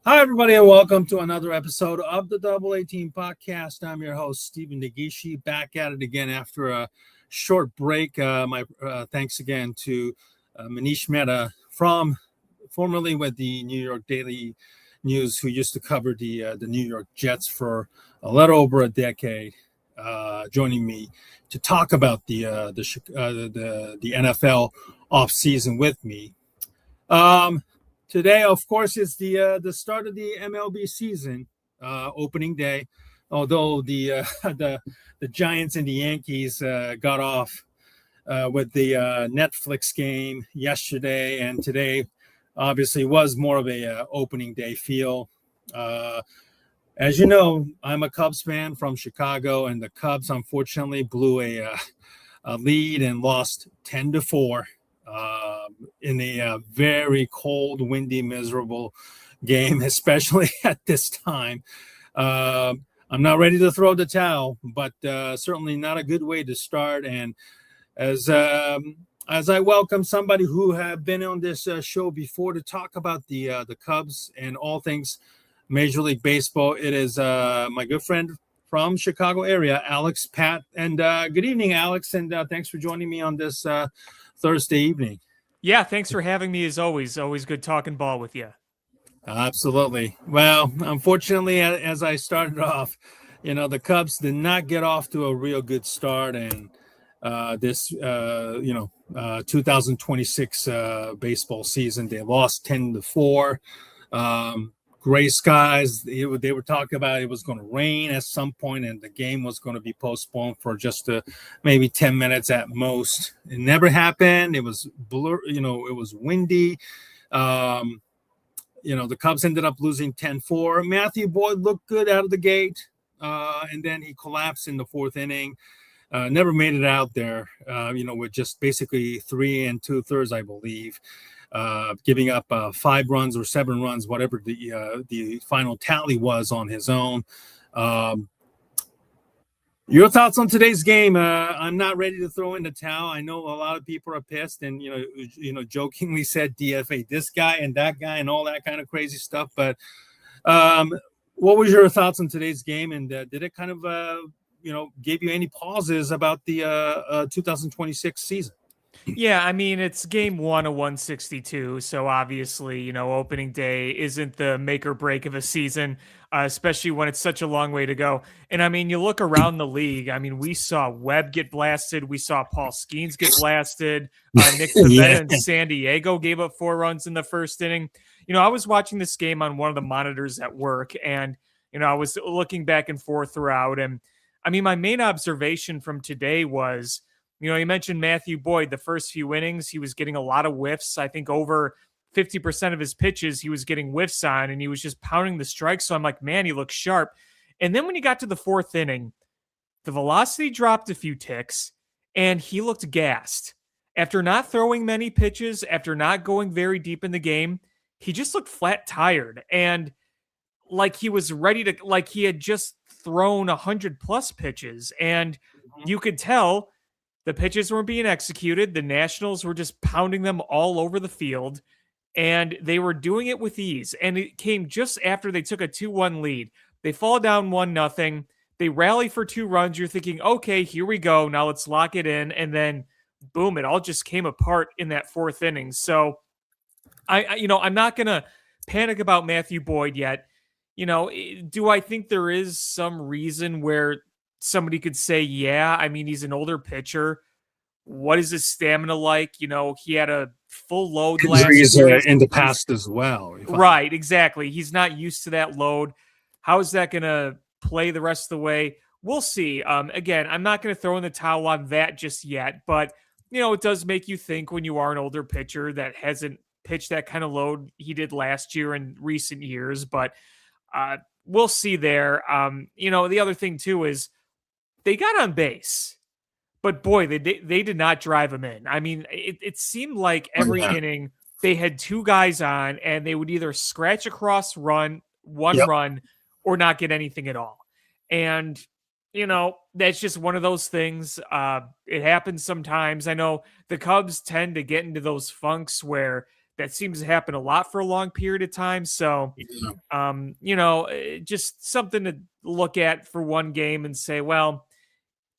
Hi, everybody, and welcome to another episode of the Double 18 Podcast. I'm your host, Stephen Nagishi, back at it again after a short break. My thanks again to Manish Mehta from formerly with the New York Daily News, who used to cover the New York Jets for a little over a decade, joining me to talk about the NFL offseason with me. Today, of course, is the start of the MLB season, opening day. Although the Giants and the Yankees got off with the Netflix game yesterday, and today obviously was more of a opening day feel. Uh, as you know, I'm a Cubs fan from Chicago, and the Cubs unfortunately blew a lead and lost 10-4 in a very cold, windy, miserable game, especially at this time. I'm not ready to throw the towel, but certainly not a good way to start. And as as I welcome somebody who have been on this show before to talk about the Cubs and all things Major League Baseball, it is my good friend from Chicago area, Alex Patt. And good evening, Alex, and thanks for joining me on this Thursday evening. Yeah, thanks for having me as always. Always good talking ball with you. Absolutely. Well, unfortunately, as I started off, the Cubs did not get off to a real good start, and this 2026 baseball season, they lost 10-4. Gray skies. They were talking about it was going to rain at some point, and the game was going to be postponed for just maybe 10 minutes at most. It never happened. It was blur. It was windy. Um, the Cubs ended up losing 10-4. Matthew Boyd looked good out of the gate, and then he collapsed in the fourth inning. Never made it out there, with just basically 3 2/3, I believe, giving up 5 runs or 7 runs, whatever the final tally was on his own. Your thoughts on today's game? I'm not ready to throw in the towel. I know a lot of people are pissed, and jokingly said DFA this guy and that guy and all that kind of crazy stuff. But what was your thoughts on today's game? And did it kind of give you any pauses about the 2026 season? Yeah, I mean, it's game one of 162. So obviously, opening day isn't the make or break of a season, especially when it's such a long way to go. And I mean, you look around the league. I mean, we saw Webb get blasted. We saw Paul Skeens get blasted. Nick Pivetta in San Diego gave up 4 runs in the first inning. I was watching this game on one of the monitors at work, and, I was looking back and forth throughout. And I mean, my main observation from today was, you mentioned Matthew Boyd, the first few innings, he was getting a lot of whiffs. I think over 50% of his pitches, he was getting whiffs on, and he was just pounding the strikes. So I'm like, man, he looks sharp. And then when he got to the fourth inning, the velocity dropped a few ticks, and he looked gassed. After not throwing many pitches, after not going very deep in the game, he just looked flat tired. And like he was ready to, like he had just thrown 100+ pitches. And you could tell the pitches weren't being executed. The Nationals were just pounding them all over the field, and they were doing it with ease. And it came just after they took a 2-1 lead. They fall down 1-0. They rally for 2 runs. You're thinking, okay, here we go. Now let's lock it in. And then, boom, it all just came apart in that fourth inning. So, I'm not going to panic about Matthew Boyd yet. Do I think there is some reason where somebody could say, yeah, I mean, he's an older pitcher. What is his stamina like? He had a full load Injuries last year. in the past as well. Right, exactly. He's not used to that load. How is that going to play the rest of the way? We'll see. Again, I'm not going to throw in the towel on that just yet, but it does make you think when you are an older pitcher that hasn't pitched that kind of load he did last year in recent years. But we'll see there. The other thing too is they got on base, but boy, they did not drive him in. I mean, it seemed like every inning they had 2 guys on, and they would either scratch across one run or not get anything at all. And that's just one of those things. It happens sometimes. I know the Cubs tend to get into those funks where That seems to happen a lot for a long period of time. So, just something to look at for one game and say, well,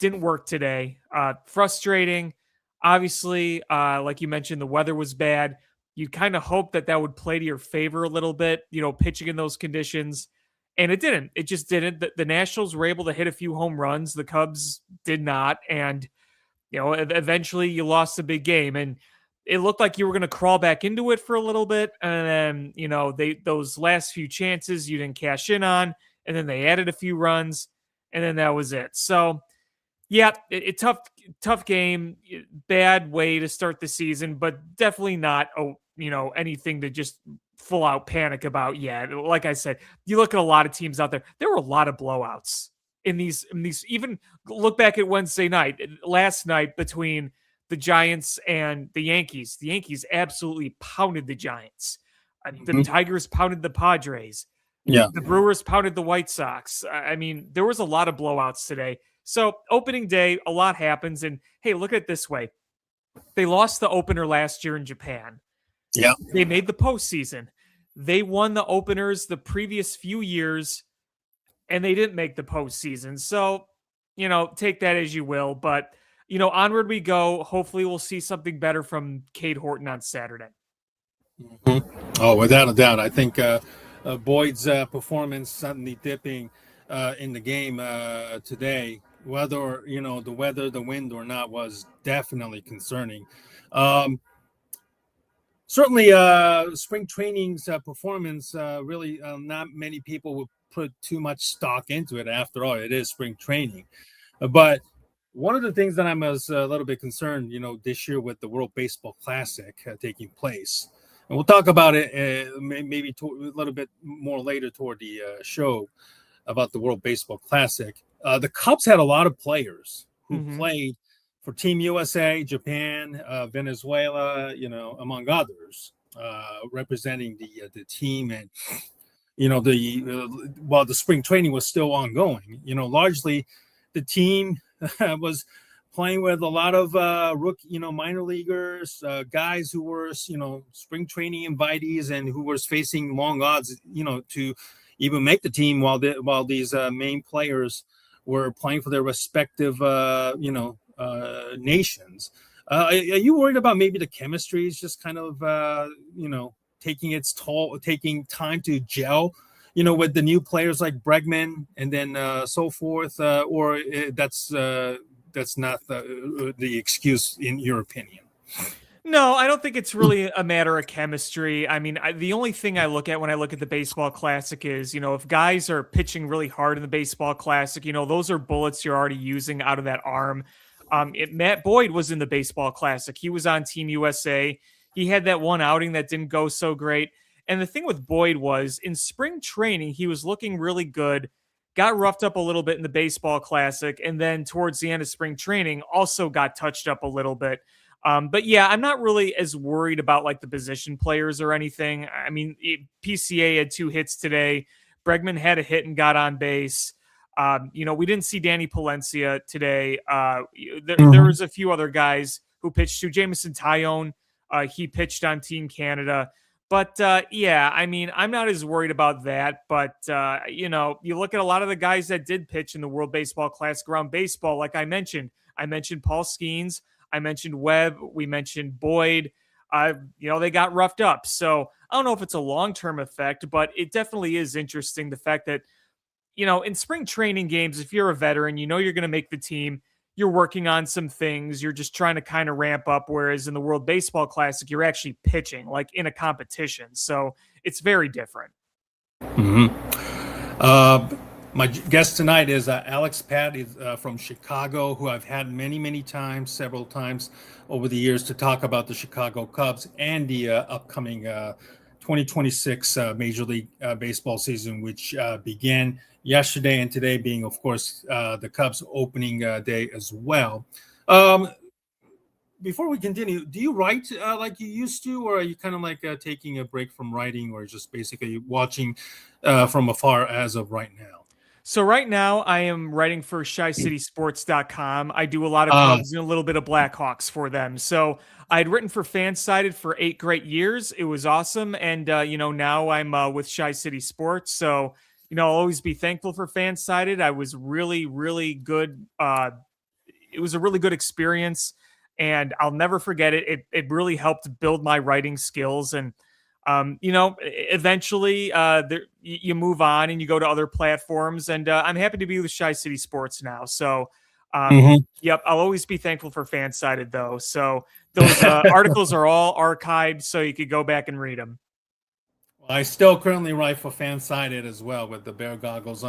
didn't work today. Frustrating. Obviously, like you mentioned, the weather was bad. You kind of hope that would play to your favor a little bit, pitching in those conditions. And it didn't. It just didn't. The Nationals were able to hit a few home runs. The Cubs did not. And, eventually you lost a big game. And it looked like you were going to crawl back into it for a little bit. And then, those last few chances you didn't cash in on. And then they added a few runs. And then that was it. So, yeah, tough game, bad way to start the season, but definitely not anything to just full out panic about yet. Like I said, you look at a lot of teams out there. There were a lot of blowouts in these. Even look back at Wednesday night, last night between the Giants and the Yankees. The Yankees absolutely pounded the Giants. The Tigers pounded the Padres. Yeah, the Brewers pounded the White Sox. I mean, there was a lot of blowouts today. So opening day, a lot happens. And hey, look at it this way. They lost the opener last year in Japan. Yeah. They made the postseason. They won the openers the previous few years, and they didn't make the postseason. So, take that as you will. But, onward we go. Hopefully we'll see something better from Cade Horton on Saturday. Oh, without a doubt. I think Boyd's performance suddenly dipping in the game today, whether the weather, the wind or not, was definitely concerning. Certainly, spring training's performance really not many people would put too much stock into it. After all, it is spring training. But one of the things that I was a little bit concerned, this year with the World Baseball Classic taking place, and we'll talk about it maybe a little bit more later toward the show about the World Baseball Classic. The Cubs had a lot of players who played for Team USA, Japan, Venezuela, among others, representing the team. And, while the spring training was still ongoing, largely the team was playing with a lot of rookie, minor leaguers, guys who were, spring training invitees and who was facing long odds, to even make the team while these main players were playing for their respective, nations. Are you worried about maybe the chemistry is just kind of, taking its toll, taking time to gel, with the new players like Bregman and then so forth, or that's not the excuse in your opinion? No, I don't think it's really a matter of chemistry. I mean, the only thing I look at when I look at the Baseball Classic is, if guys are pitching really hard in the Baseball Classic, those are bullets you're already using out of that arm. Matt Boyd was in the Baseball Classic. He was on Team USA. He had that one outing that didn't go so great. And the thing with Boyd was in spring training, he was looking really good, got roughed up a little bit in the Baseball Classic, and then towards the end of spring training also got touched up a little bit. But yeah, I'm not really as worried about like the position players or anything. I mean, PCA had 2 hits today. Bregman had a hit and got on base. We didn't see Danny Palencia today. There was a few other guys who pitched to Jameson Tyone. He pitched on Team Canada. But yeah, I mean, I'm not as worried about that. But, you look at a lot of the guys that did pitch in the World Baseball Classic around baseball. Like I mentioned Paul Skeens. I mentioned Webb. We mentioned Boyd. They got roughed up. So I don't know if it's a long-term effect, but it definitely is interesting. The fact that, in spring training games, if you're a veteran, you're going to make the team. You're working on some things. You're just trying to kind of ramp up. Whereas in the World Baseball Classic, you're actually pitching like in a competition. So it's very different. My guest tonight is Alex Patt from Chicago, who I've had many times, several times over the years to talk about the Chicago Cubs and the upcoming 2026 Major League Baseball season, which began yesterday and today being, of course, the Cubs opening day as well. Before we continue, do you write like you used to, or are you kind of like taking a break from writing or just basically watching from afar as of right now? So right now I am writing for ShyCitySports.com. I do a lot of Ah, Cubs and a little bit of Blackhawks for them. So I had written for Fansided for 8 great years. It was awesome, and now I'm with Shy City Sports. So I'll always be thankful for Fansided. I was really, really good. It was a really good experience, and I'll never forget it. It really helped build my writing skills, and eventually, you move on and you go to other platforms, and I'm happy to be with Shy City Sports now. So, mhm. yep, I'll always be thankful for Fansided though. So those articles are all archived, so you could go back and read them. I still currently write for Fansided as well with the Bear Goggles,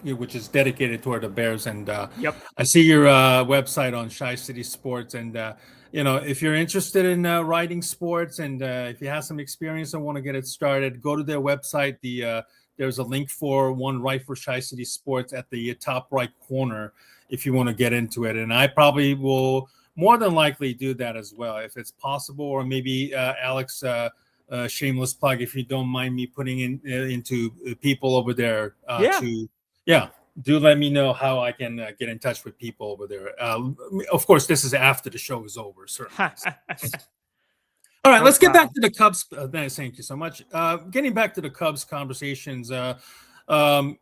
which is dedicated toward the Bears. And Yep. I see your website on Shy City Sports, and if you're interested in writing sports, and if you have some experience and want to get it started, go to their website. There's a link for one right for Shy City Sports at the top right corner if you want to get into it. And I probably will more than likely do that as well if it's possible, or maybe Alex. Shameless plug, if you don't mind me putting into people over there Yeah. do let me know how I can get in touch with people over there. Of course, this is after the show is over, certainly. All right, No let's get back problem. to the Cubs. Thank you so much. Getting back to the Cubs conversations, um,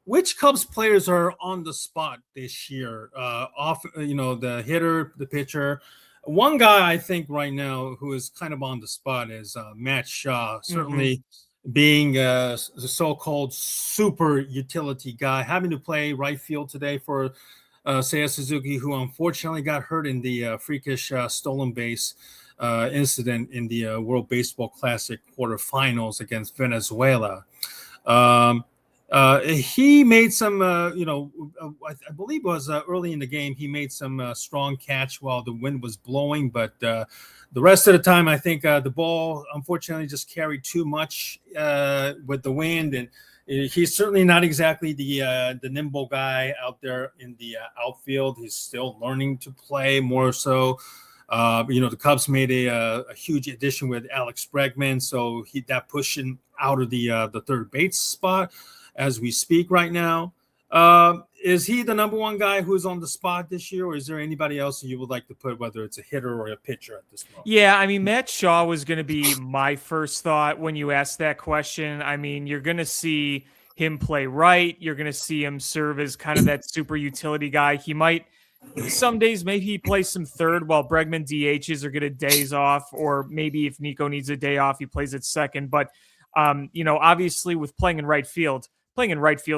which Cubs players are on the spot this year? The hitter, the pitcher. One guy I think right now who is kind of on the spot is Matt Shaw. Hmm. Certainly being the so-called super utility guy, having to play right field today for Seiya Suzuki, who unfortunately got hurt in the freakish stolen base incident in the World Baseball Classic quarterfinals against Venezuela. Um, he made some, I believe it was early in the game. He made some strong catch while the wind was blowing, but the rest of the time, I think the ball unfortunately just carried too much with the wind, and he's certainly not exactly the nimble guy out there in the outfield. He's still learning to play more so. The Cubs made a huge addition with Alex Bregman, so that pushed him out of the third base spot as we speak right now. Is he the number one guy who's on the spot this year, or is there anybody else you would like to put, whether it's a hitter or a pitcher at this moment? Yeah, I mean, Matt Shaw was going to be my first thought when you asked that question. I mean, you're going to see him play right. You're going to see him serve as kind of that super utility guy. He might some days maybe he plays some third while Bregman DHs or get a days off, or maybe if Nico needs a day off, he plays at second. But obviously with playing in right field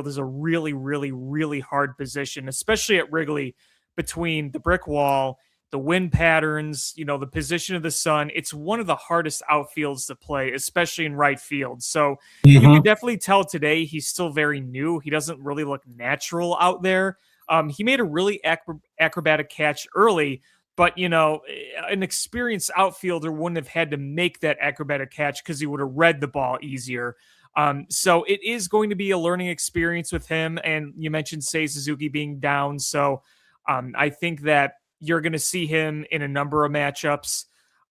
is a really, really, really hard position, especially at Wrigley between the brick wall, the wind patterns, the position of the sun. It's one of the hardest outfields to play, especially in right field. So you can Mm-hmm. definitely tell today he's still very new. He doesn't really look natural out there. He made a really acrobatic catch early, but an experienced outfielder wouldn't have had to make that acrobatic catch because he would have read the ball easier. So it is going to be a learning experience with him. And you mentioned Sei Suzuki being down, so I think that you're going to see him in a number of matchups.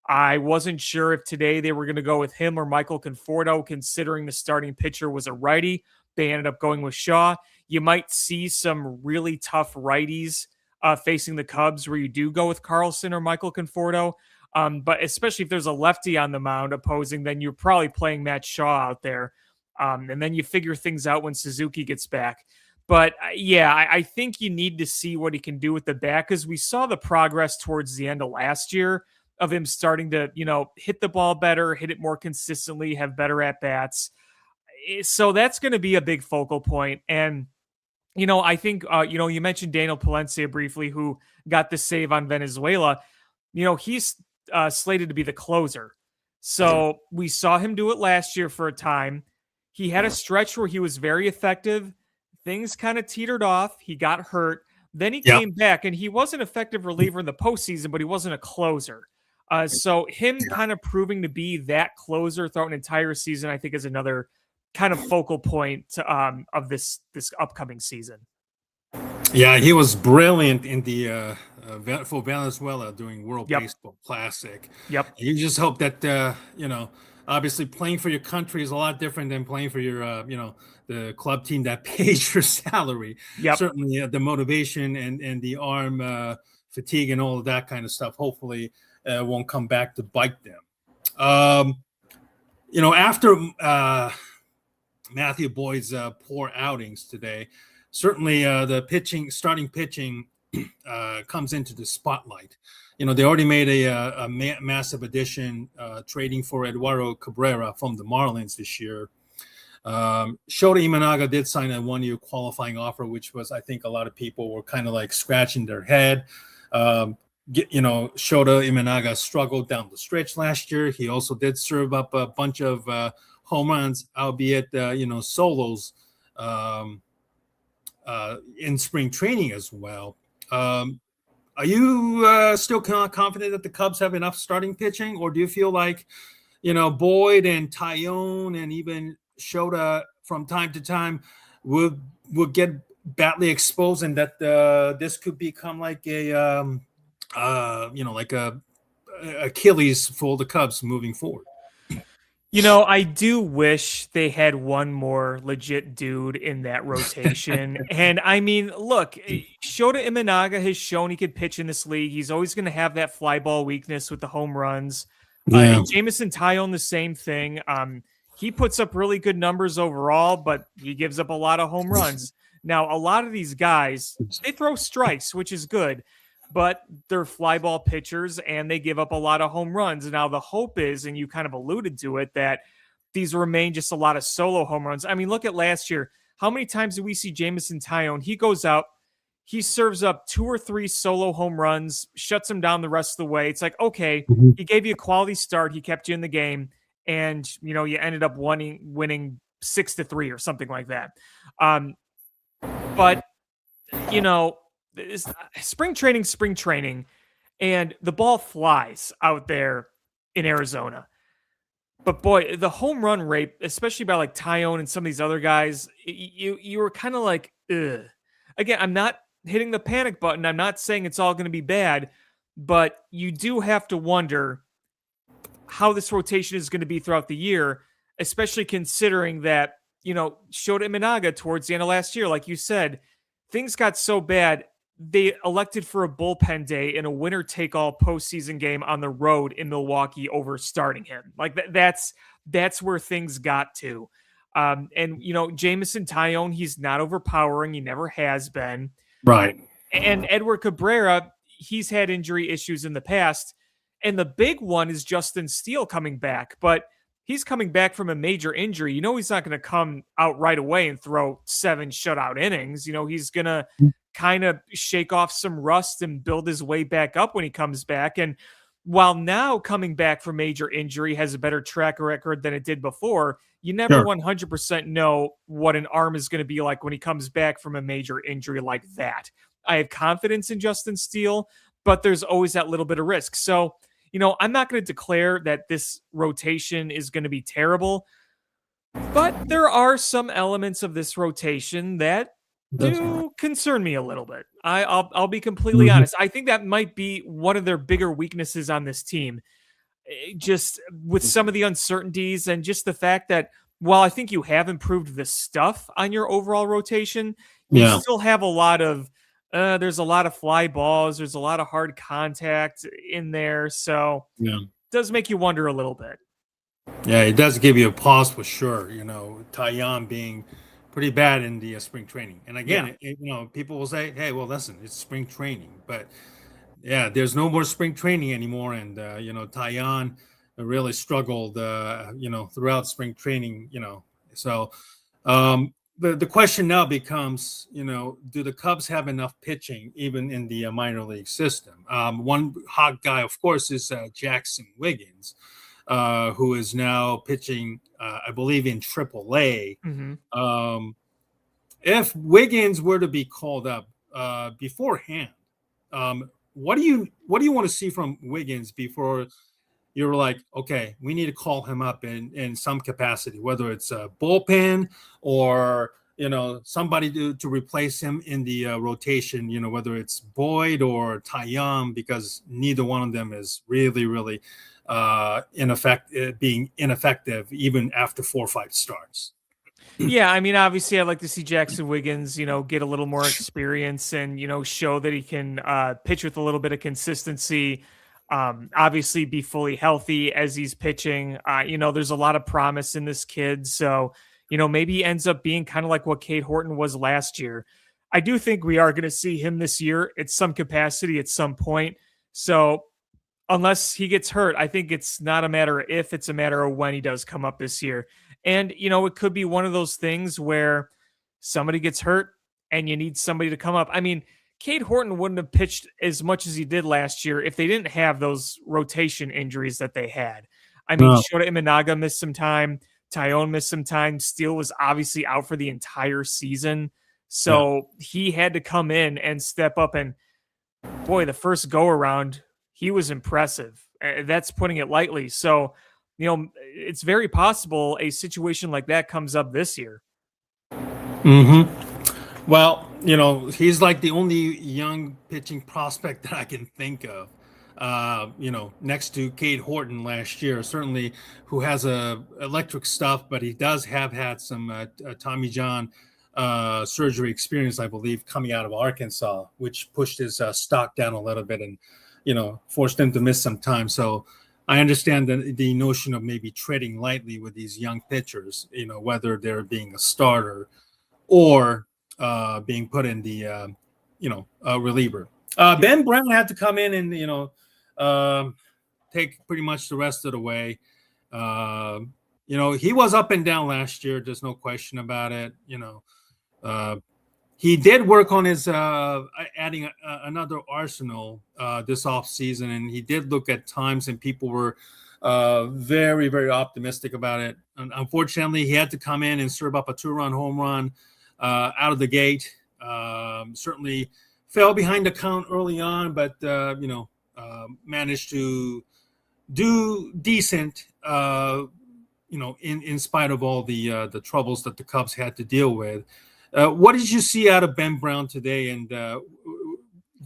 I wasn't sure if today they were going to go with him or Michael Conforto, considering the starting pitcher was a righty. They ended up going with Shaw. You might see some really tough righties facing the Cubs where you do go with Carlson or Michael Conforto. But especially if there's a lefty on the mound opposing, then you're probably playing Matt Shaw out there. And then you figure things out when Suzuki gets back. But I think you need to see what he can do with the bat, because we saw the progress towards the end of last year of him starting to, hit the ball better, hit it more consistently, have better at bats. So that's going to be a big focal point. And I think, you mentioned Daniel Palencia briefly, who got the save on Venezuela. He's slated to be the closer. So we saw him do it last year for a time. He had a stretch where he was very effective. Things kind of teetered off. He got hurt. Then he Yeah. came back, and he was an effective reliever in the postseason, but he wasn't a closer. So him kind of proving to be that closer throughout an entire season, I think, is another kind of focal point of this upcoming season. Yeah, he was brilliant in the for Venezuela during World Yep. Baseball Classic. Yep. You just hope that obviously playing for your country is a lot different than playing for your, the club team that pays your salary. Yep. Certainly the motivation and the arm fatigue and all of that kind of stuff, hopefully won't come back to bite them. After Matthew Boyd's poor outings today, certainly the starting pitching comes into the spotlight. They already made a massive addition, trading for Eduardo Cabrera from the Marlins this year. Shota Imanaga did sign a 1-year qualifying offer, which was, I think, a lot of people were kind of like scratching their head. Shota Imanaga struggled down the stretch last year. He also did serve up a bunch of home runs, albeit solos in spring training as well. Are you still confident that the Cubs have enough starting pitching, or do you feel like Boyd and Tyone and even Shota from time to time will get badly exposed, and that this could become like a like a Achilles for the Cubs moving forward? I do wish they had one more legit dude in that rotation. And I mean, look, Shota Imanaga has shown he could pitch in this league. He's always going to have that fly ball weakness with the home runs. Yeah. Jameson Tyone, the same thing. He puts up really good numbers overall, but he gives up a lot of home runs. Now, a lot of these guys, they throw strikes, which is good, but they're fly ball pitchers and they give up a lot of home runs. Now the hope is, and you kind of alluded to it, that these remain just a lot of solo home runs. I mean, look at last year. How many times did we see Jameson Tyone? He goes out, he serves up 2 or 3 solo home runs, shuts him down the rest of the way. It's like, okay, he gave you a quality start. He kept you in the game, and you ended up winning 6-3 or something like that. But spring training, and the ball flies out there in Arizona. But boy, the home run rate, especially by like Tyone and some of these other guys, you were kind of like, ugh. Again, I'm not hitting the panic button. I'm not saying it's all going to be bad, but you do have to wonder how this rotation is going to be throughout the year, especially considering that, Shota Imanaga towards the end of last year, like you said, things got so bad, they elected for a bullpen day in a winner-take-all postseason game on the road in Milwaukee over starting him. Like that's where things got to. And Jameson Tyone, he's not overpowering. He never has been. Right. And Edward Cabrera, he's had injury issues in the past. And the big one is Justin Steele coming back. But he's coming back from a major injury. He's not going to come out right away and throw 7 shutout innings. He's going to kind of shake off some rust and build his way back up when he comes back. And while now coming back from major injury has a better track record than it did before, you never 100% know what an arm is going to be like when he comes back from a major injury like that. I have confidence in Justin Steele, but there's always that little bit of risk. So, I'm not going to declare that this rotation is going to be terrible, but there are some elements of this rotation that do concern me a little bit. I'll be completely honest. I think that might be one of their bigger weaknesses on this team, just with some of the uncertainties and just the fact that while I think you have improved the stuff on your overall rotation, you still have a lot of there's a lot of fly balls. There's a lot of hard contact in there. So it does make you wonder a little bit. Yeah, it does give you a pause for sure. Taillon being pretty bad in the spring training. And again, people will say, hey, well, listen, it's spring training. But yeah, there's no more spring training anymore. And, Taillon really struggled, throughout spring training, So the question now becomes, do the Cubs have enough pitching even in the minor league system? One hot guy, of course, is Jackson Wiggins, who is now pitching, I believe, in AAA. Mm-hmm. If Wiggins were to be called up beforehand, what do you want to see from Wiggins before you're like, okay, we need to call him up in some capacity, whether it's a bullpen or somebody to replace him in the rotation, whether it's Boyd or Taillon, because neither one of them is really being ineffective even after 4 or 5 starts. Yeah, I mean, obviously, I'd like to see Jackson Wiggins, get a little more experience and show that he can pitch with a little bit of consistency. Obviously, be fully healthy as he's pitching. There's a lot of promise in this kid, so maybe he ends up being kind of like what Cade Horton was last year. I do think we are going to see him this year at some capacity at some point. So unless he gets hurt, I think it's not a matter of if, it's a matter of when he does come up this year. And, it could be one of those things where somebody gets hurt and you need somebody to come up. I mean, Cade Horton wouldn't have pitched as much as he did last year if they didn't have those rotation injuries that they had. I mean, No. Shota Imanaga missed some time. Tyone missed some time. Steele was obviously out for the entire season. So he had to come in and step up. And boy, the first go around, he was impressive. That's putting it lightly. So, it's very possible a situation like that comes up this year. Mm-hmm. Well, he's like the only young pitching prospect that I can think of. Next to Cade Horton last year, certainly, who has electric stuff, but he does have had some Tommy John surgery experience, I believe, coming out of Arkansas, which pushed his stock down a little bit and, forced him to miss some time. So I understand the notion of maybe treading lightly with these young pitchers, whether they're being a starter or being put in the, reliever. Ben Brown had to come in and, take pretty much the rest of the way. He was up and down last year. There's no question about it. He did work on his adding another arsenal this offseason, and he did look at times, and people were very, very optimistic about it. And unfortunately, he had to come in and serve up a 2-run home run out of the gate. Certainly fell behind the count early on, but managed to do decent. In spite of all the troubles that the Cubs had to deal with. What did you see out of Ben Brown today? And do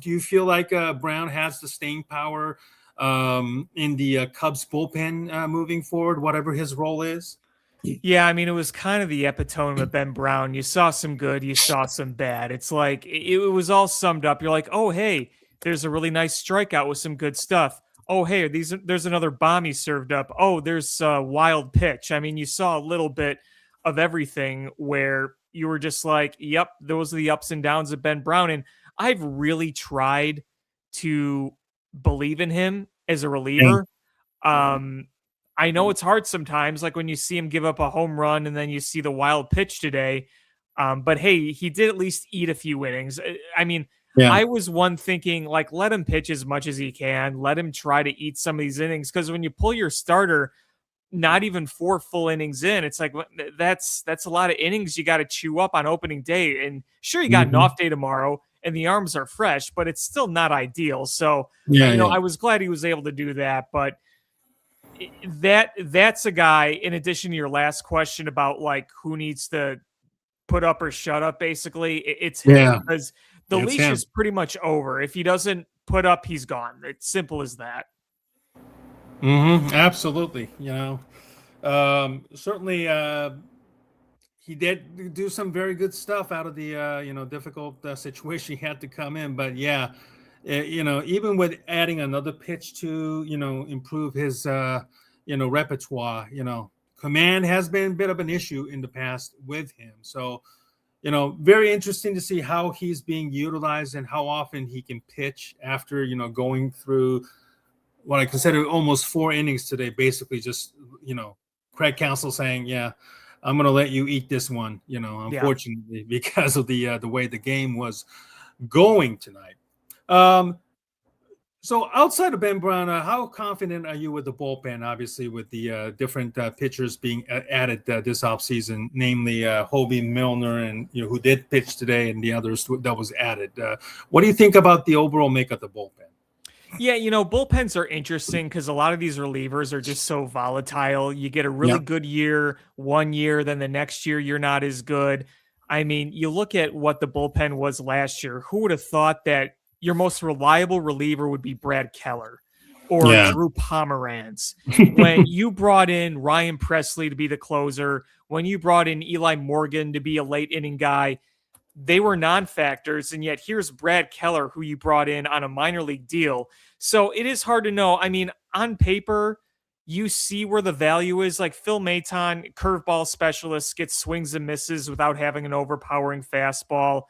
you feel like Brown has the staying power in the Cubs bullpen moving forward, whatever his role is? Yeah, I mean, it was kind of the epitome of Ben Brown. You saw some good, you saw some bad. It's like it was all summed up. You're like, oh, hey, there's a really nice strikeout with some good stuff. Oh, hey, there's another bomb he served up. Oh, there's a wild pitch. I mean, you saw a little bit of everything where you were just like, yep, those are the ups and downs of Ben Brown. And I've really tried to believe in him as a reliever. I know it's hard sometimes, like when you see him give up a home run and then you see the wild pitch today. But hey, he did at least eat a few innings. I mean, I was one thinking, like, let him pitch as much as he can. Let him try to eat some of these innings. Because when you pull your starter, not even 4 full innings in, it's like that's a lot of innings you got to chew up on opening day. And sure, you got an off day tomorrow and the arms are fresh, but it's still not ideal. So, I was glad he was able to do that. But that's a guy, in addition to your last question about like who needs to put up or shut up, basically, it's him, because the leash is pretty much over. If he doesn't put up, he's gone. It's simple as that. Absolutely. Certainly he did do some very good stuff out of the difficult situation he had to come in. But even with adding another pitch to improve his repertoire, command has been a bit of an issue in the past with him. So very interesting to see how he's being utilized and how often he can pitch after going through what I consider almost 4 innings today, basically just, Craig Counsell saying, yeah, I'm going to let you eat this one, unfortunately, because of the way the game was going tonight. So outside of Ben Brown, how confident are you with the bullpen, obviously, with the different pitchers being added this offseason, namely Hobie Milner, and who did pitch today, and the others that was added? What do you think about the overall makeup of the bullpen? Yeah, bullpens are interesting because a lot of these relievers are just so volatile. You get a really good year one year, then the next year you're not as good. I mean, you look at what the bullpen was last year. Who would have thought that your most reliable reliever would be Brad Keller? or Yeah. Drew Pomeranz. When you brought in Ryan Presley to be the closer, when you brought in Eli Morgan to be a late inning guy, they were non-factors. And yet here's Brad Keller, who you brought in on a minor league deal. So it is hard to know. I mean, on paper, you see where the value is. Like Phil Maton, curveball specialist, gets swings and misses without having an overpowering fastball.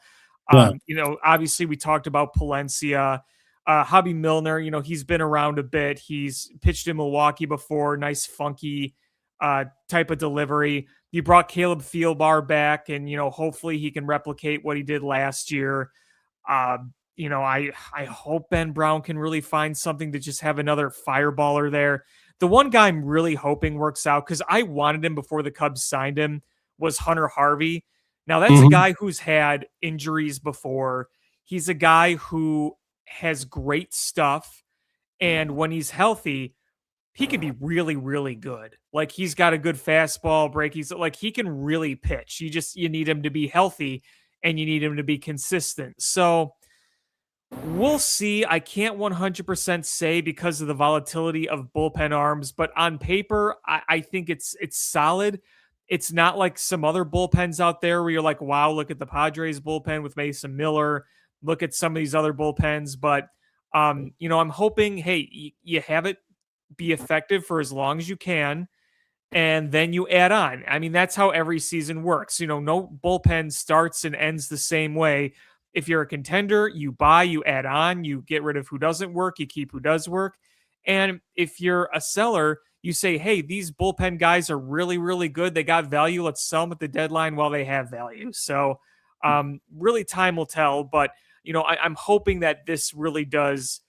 Yeah. Obviously we talked about Palencia. Hobby Milner, he's been around a bit. He's pitched in Milwaukee before. Nice, funky type of delivery. You brought Caleb Thielbar back, and hopefully he can replicate what he did last year. I hope Ben Brown can really find something to just have another fireballer there. The one guy I'm really hoping works out, because I wanted him before the Cubs signed him, was Hunter Harvey. Now that's a guy who's had injuries before. He's a guy who has great stuff, and when he's healthy, he could be really, really good. Like he's got a good fastball break. He's like, he can really pitch. You need him to be healthy and you need him to be consistent. So we'll see. I can't 100% say because of the volatility of bullpen arms, but on paper, I think it's solid. It's not like some other bullpens out there where you're like, wow, look at the Padres bullpen with Mason Miller. Look at some of these other bullpens. But, I'm hoping, hey, you have it be effective for as long as you can, and then you add on. I mean, that's how every season works. No bullpen starts and ends the same way. If you're a contender, you buy, you add on, you get rid of who doesn't work, you keep who does work. And if you're a seller, you say, hey, these bullpen guys are really, really good. They got value. Let's sell them at the deadline while they have value. So really time will tell. But, I'm hoping that this really does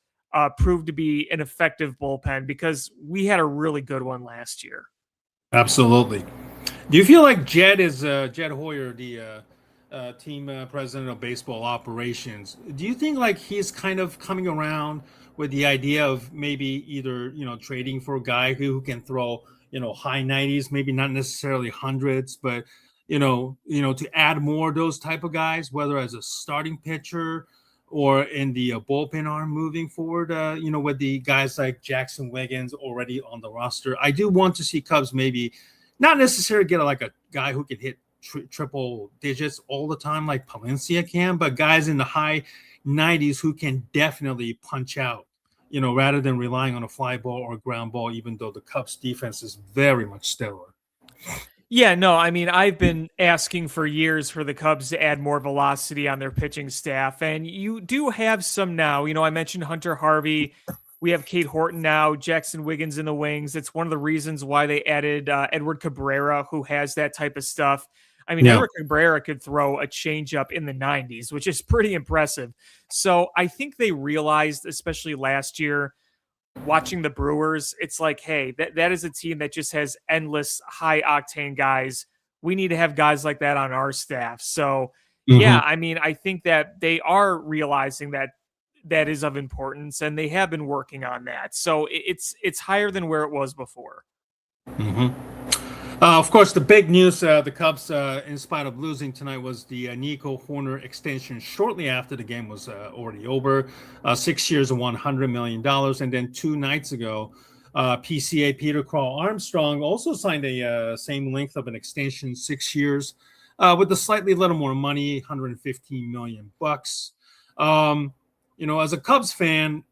prove to be an effective bullpen, because we had a really good one last year. Absolutely. Do you feel like Jed Hoyer, the team president of baseball operations? Do you think like he's kind of coming around with the idea of maybe either trading for a guy who can throw high 90s, maybe not necessarily hundreds, but to add more of those type of guys, whether as a starting pitcher or in the bullpen arm moving forward, with the guys like Jackson Wiggins already on the roster? I do want to see Cubs maybe not necessarily get a guy who can hit triple digits all the time like Palencia can, but guys in the high 90s who can definitely punch out, rather than relying on a fly ball or a ground ball, even though the Cubs defense is very much stellar. Yeah, no, I mean, I've been asking for years for the Cubs to add more velocity on their pitching staff, and you do have some now. I mentioned Hunter Harvey. We have Kate Horton now, Jackson Wiggins in the wings. It's one of the reasons why they added Edward Cabrera, who has that type of stuff. I mean, Edward Cabrera could throw a changeup in the 90s, which is pretty impressive. So I think they realized, especially last year, watching the Brewers, it's like, hey, that is a team that just has endless high octane guys. We need to have guys like that on our staff. So yeah, I mean, I think that they are realizing that is of importance, and they have been working on that. So it's higher than where it was before. Of course, the big news, the Cubs, in spite of losing tonight, was the Nico Hoerner extension shortly after the game was already over. 6 years and $100 million. And then 2 nights ago, PCA Peter Carl Armstrong also signed a same length of an extension, 6 years, with a slightly little more money, $115 million. As a Cubs fan,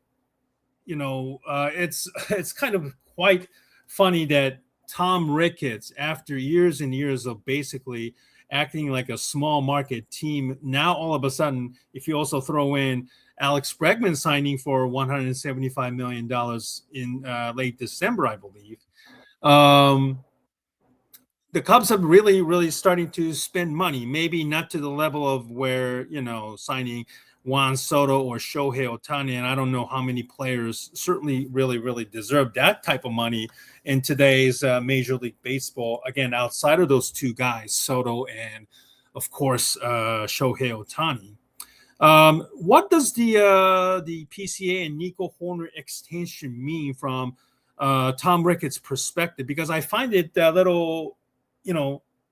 it's kind of quite funny that Tom Ricketts, after years and years of basically acting like a small market team, now all of a sudden, if you also throw in Alex Bregman signing for $175 million in late December, I believe, the Cubs have really, really starting to spend money, maybe not to the level of where, signing Juan Soto or Shohei Ohtani. And I don't know how many players certainly really, really deserve that type of money in today's Major League Baseball. Again, outside of those two guys, Soto and, of course, Shohei Ohtani. What does the PCA and Nico Hoerner extension mean from Tom Ricketts' perspective? Because I find it a little,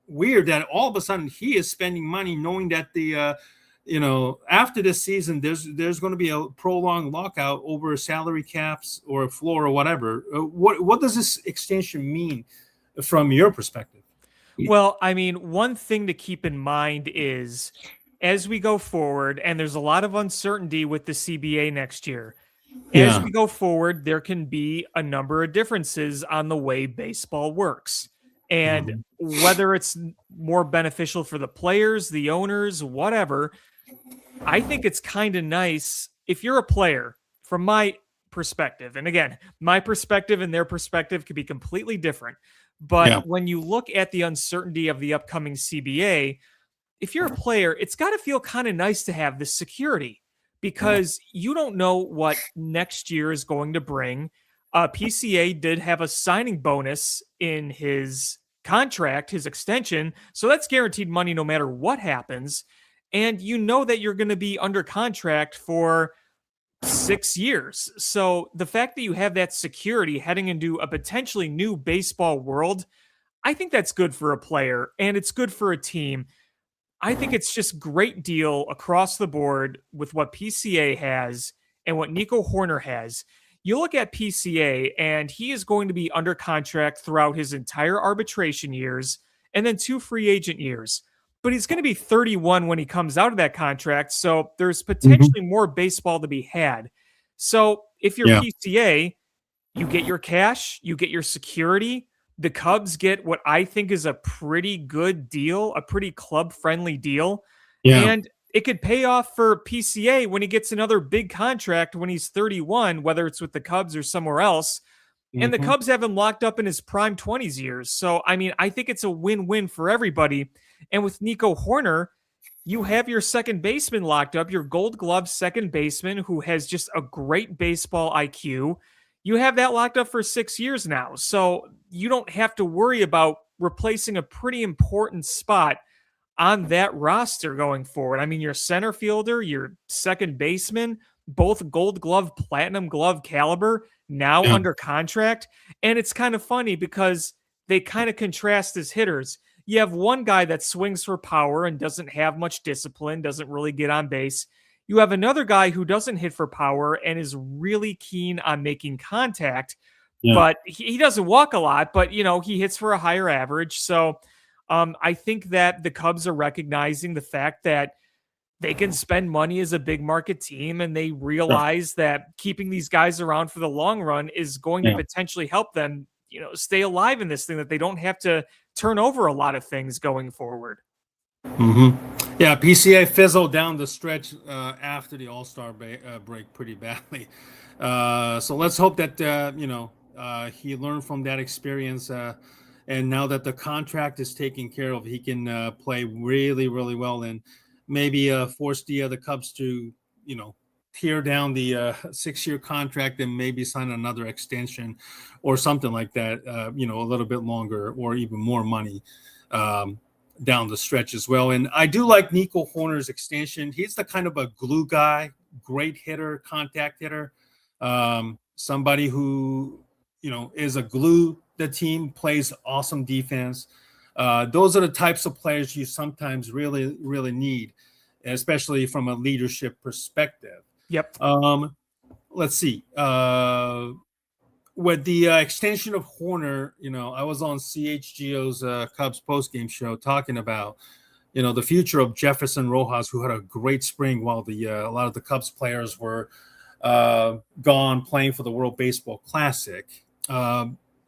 weird that all of a sudden he is spending money knowing that the after this season, there's going to be a prolonged lockout over salary caps or a floor or whatever. What does this extension mean from your perspective? Well, I mean, one thing to keep in mind is as we go forward, and there's a lot of uncertainty with the CBA next year. As Yeah. we go forward, there can be a number of differences on the way baseball works. And Mhm. whether it's more beneficial for the players, the owners, whatever, I think it's kind of nice if you're a player, from my perspective. And again, my perspective and their perspective could be completely different. But Yeah. when you look at the uncertainty of the upcoming CBA, if you're a player, it's got to feel kind of nice to have this security because you don't know what next year is going to bring. PCA did have a signing bonus in his contract, his extension. So that's guaranteed money no matter what happens. And you know that you're going to be under contract for 6 years. So the fact that you have that security heading into a potentially new baseball world, I think that's good for a player and it's good for a team. I think it's just great deal across the board with what PCA has and what Nico Horner has. You look at PCA and he is going to be under contract throughout his entire arbitration years and then 2 free agent years. But he's going to be 31 when he comes out of that contract. So there's Mhm. potentially more baseball to be had. So if you're Yeah. PCA, you get your cash, you get your security. The Cubs get what I think is a pretty good deal, a pretty club friendly deal. Yeah. And it could pay off for PCA when he gets another big contract when he's 31, whether it's with the Cubs or somewhere else. And the Hmm. Cubs have him locked up in his prime 20s years. So, I mean, I think it's a win win for everybody. And with Nico Horner, you have your second baseman locked up, your gold glove second baseman who has just a great baseball IQ. You have that locked up for 6 years now. So you don't have to worry about replacing a pretty important spot on that roster going forward. I mean, your center fielder, your second baseman, both gold glove, platinum glove caliber, now Yeah. under contract. And it's kind of funny because they kind of contrast as hitters. You have one guy that swings for power and doesn't have much discipline, doesn't really get on base. You have another guy who doesn't hit for power and is really keen on making contact, Yeah. but he doesn't walk a lot, but he hits for a higher average. So I think that the Cubs are recognizing the fact that they can spend money as a big market team, and they Sure. realize that keeping these guys around for the long run is going to Yeah. potentially help them, stay alive in this thing, that they don't have to turn over a lot of things going forward. Hmm. Yeah, PCA fizzled down the stretch after the All-Star break pretty badly. So let's hope that he learned from that experience, and now that the contract is taken care of, he can play really, really well, and maybe force the Cubs to tear down the 6-year contract and maybe sign another extension or something like that. A little bit longer or even more money. Down the stretch as well. And I do like Nico Horner's extension. He's the kind of a glue guy, great hitter, contact hitter, somebody who, is a glue the team, plays awesome defense. Those are the types of players you sometimes really, really need, especially from a leadership perspective. Yep. Let's see. With the extension of Horner, I was on CHGO's Cubs postgame show talking about, the future of Jefferson Rojas, who had a great spring while a lot of the Cubs players were gone playing for the World Baseball Classic.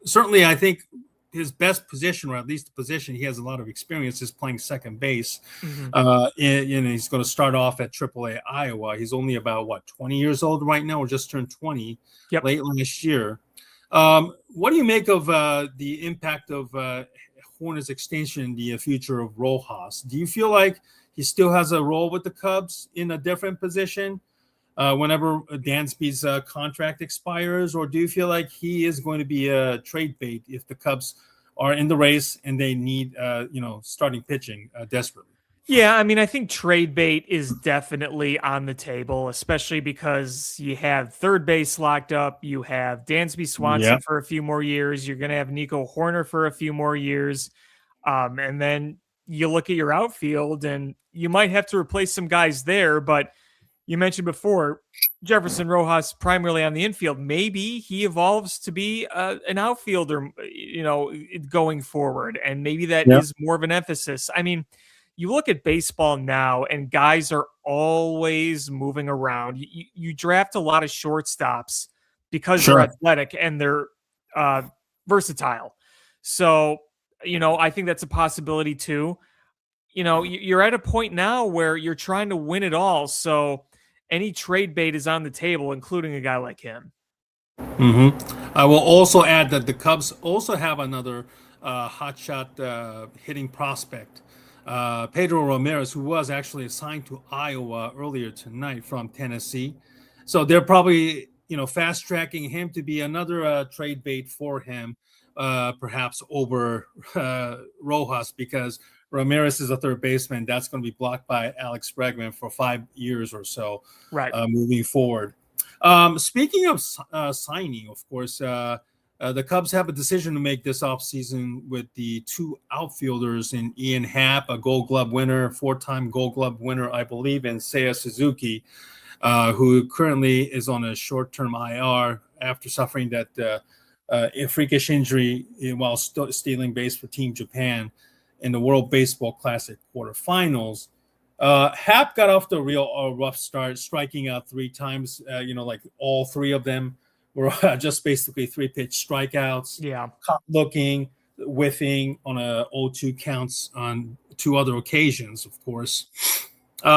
Certainly, I think his best position, or at least the position he has a lot of experience, is playing second base. Mm-hmm. And he's going to start off at AAA Iowa. He's only about 20 years old right now, or just turned 20 Yep. late last year. What do you make of the impact of Horner's extension in the future of Rojas? Do you feel like he still has a role with the Cubs in a different position whenever Dansby's contract expires, or do you feel like he is going to be a trade bait if the Cubs are in the race and they need starting pitching desperately? Yeah, I mean, I think trade bait is definitely on the table, especially because you have third base locked up. You have Dansby Swanson for a few more years. You're going to have Nico Horner for a few more years. And then, you look at your outfield and you might have to replace some guys there, but you mentioned before Jefferson Rojas primarily on the infield. Maybe he evolves to be an outfielder, going forward, and maybe that Yeah, is more of an emphasis. I mean, you look at baseball now, and guys are always moving around. You draft a lot of shortstops because they're sure. athletic and they're uh, versatile. So, I think that's a possibility too. You're at a point now where you're trying to win it all. So any trade bait is on the table, including a guy like him. I will also add that the Cubs also have another hotshot hitting prospect, Pedro Ramirez, who was actually assigned to Iowa earlier tonight from Tennessee. So they're probably fast tracking him to be another trade bait for him, perhaps over Rojas, because Ramirez is a third baseman that's going to be blocked by Alex Bregman for 5 years or so, Right. moving forward. Speaking of signing, of course, the Cubs have a decision to make this offseason with the two outfielders in Ian Happ, a Gold Glove winner, four-time Gold Glove winner, I believe, and Seiya Suzuki, who currently is on a short-term IR after suffering that freakish injury while stealing base for Team Japan in the World Baseball Classic quarterfinals. Happ got off to a real rough start, striking out 3 times. Like all 3 of them were just basically 3-pitch strikeouts. Yeah. Caught looking, whiffing on a 0-2 counts on 2 other occasions, of course.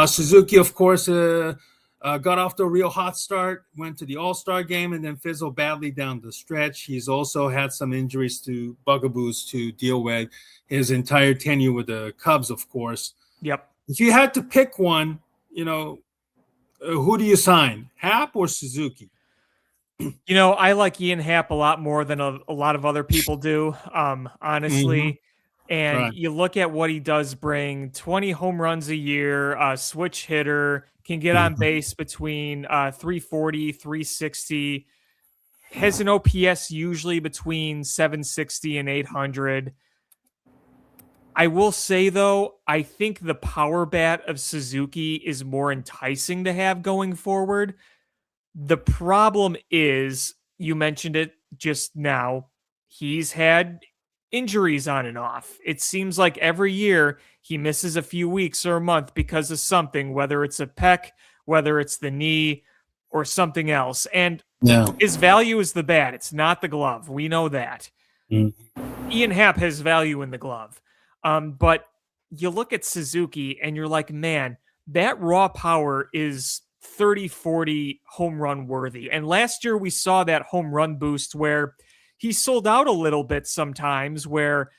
Suzuki, of course, got off to a real hot start, went to the All-Star game, and then fizzled badly down the stretch. He's also had some injuries to bugaboos to deal with his entire tenure with the Cubs, of course. Yep. If you had to pick one, who do you sign, Happ or Suzuki? I like Ian Happ a lot more than a lot of other people do, honestly. Mm-hmm. And Right. you look at what he does bring: 20 home runs a year, switch hitter, can get on base between 340, 360, has an OPS usually between 760 and 800. I will say, though, I think the power bat of Suzuki is more enticing to have going forward. The problem is, you mentioned it just now, he's had injuries on and off. It seems like every year he misses a few weeks or a month because of something, whether it's a pec, whether it's the knee, or something else. And Yeah. his value is the bat. It's not the glove. We know that. Ian Happ has value in the glove. But you look at Suzuki and you're like, man, that raw power is 30-40 home run worthy. And last year we saw that home run boost where he sold out a little bit sometimes, where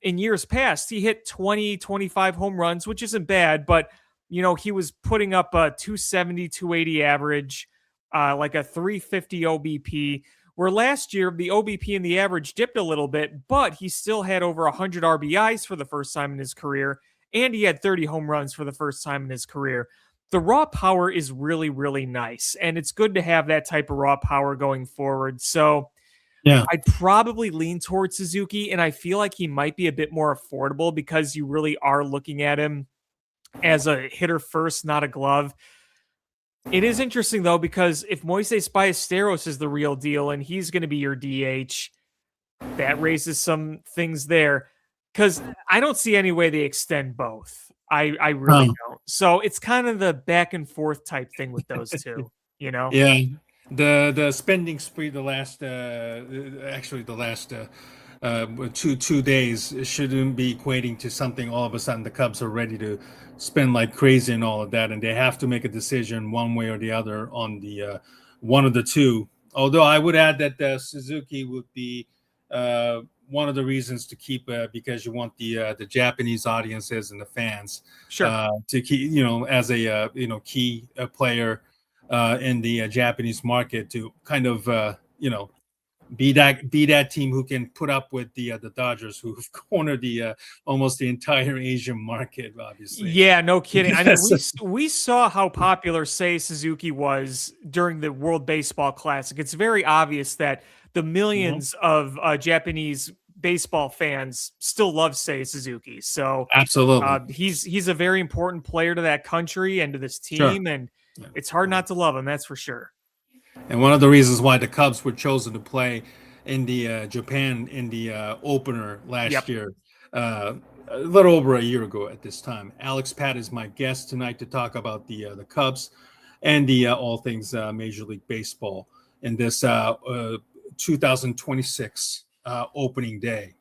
in years past he hit 20, 25 home runs, which isn't bad, but he was putting up a 270, 280 average, like a 350 OBP, where last year the OBP and the average dipped a little bit, but he still had over 100 RBIs for the first time in his career, and he had 30 home runs for the first time in his career. The raw power is really, really nice, and it's good to have that type of raw power going forward. So Yeah. I'd probably lean towards Suzuki, and I feel like he might be a bit more affordable because you really are looking at him as a hitter first, not a glove. It is interesting, though, because if Moises Ballesteros is the real deal and he's going to be your DH, that raises some things there, because I don't see any way they extend both. I really don't. So it's kind of the back and forth type thing with those two, Yeah. The spending spree the last actually the last 2 days shouldn't be equating to something all of a sudden the Cubs are ready to spend like crazy and all of that, and they have to make a decision one way or the other on the one of the two. Although I would add that Suzuki would be one of the reasons to keep, because you want the Japanese audiences and the fans to keep, as a key player in the Japanese market, to kind of be that team who can put up with the Dodgers, who've cornered the almost the entire Asian market, obviously. Yeah, no kidding. I mean, we saw how popular Seiya Suzuki was during the World Baseball Classic. It's very obvious that the millions of Japanese baseball fans still love Seiya Suzuki. So Absolutely. he's a very important player to that country and to this Sure. team, and Yeah. it's hard not to love him. That's for sure. And one of the reasons why the Cubs were chosen to play in the Japan in the opener last Yep. year, a little over a year ago at this time. Alex Patt is my guest tonight to talk about the Cubs and the all things Major League Baseball in this 2026 opening day.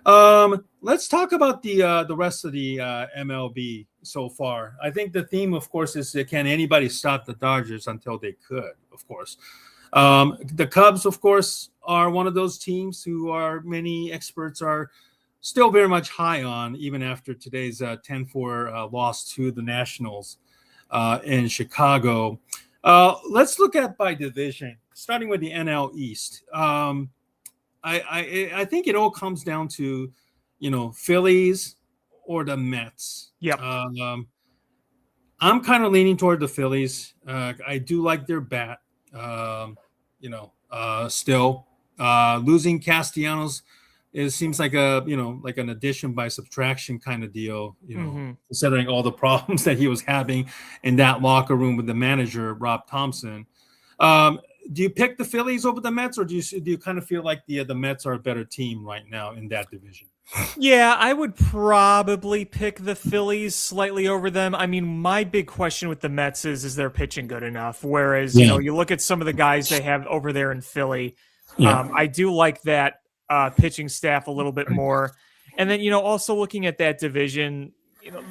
Let's talk about the rest of the MLB so far. I think the theme, of course, is can anybody stop the Dodgers until they could, of course. The Cubs, of course, are one of those teams who are many experts are still very much high on, even after today's 10-4 loss to the Nationals in Chicago. Let's look at by division, starting with the NL East. I think it all comes down to, Phillies or the Mets. Yep. I'm kind of leaning toward the Phillies. I do like their bat. Still losing Castellanos, it seems like like an addition by subtraction kind of deal. Considering all the problems that he was having in that locker room with the manager Rob Thompson. Do you pick the Phillies over the Mets, or do you kind of feel like the Mets are a better team right now in that division? Yeah, I would probably pick the Phillies slightly over them. I mean, my big question with the Mets is their pitching good enough? Whereas, you look at some of the guys they have over there in Philly. I do like that pitching staff a little bit more. And then, also looking at that division,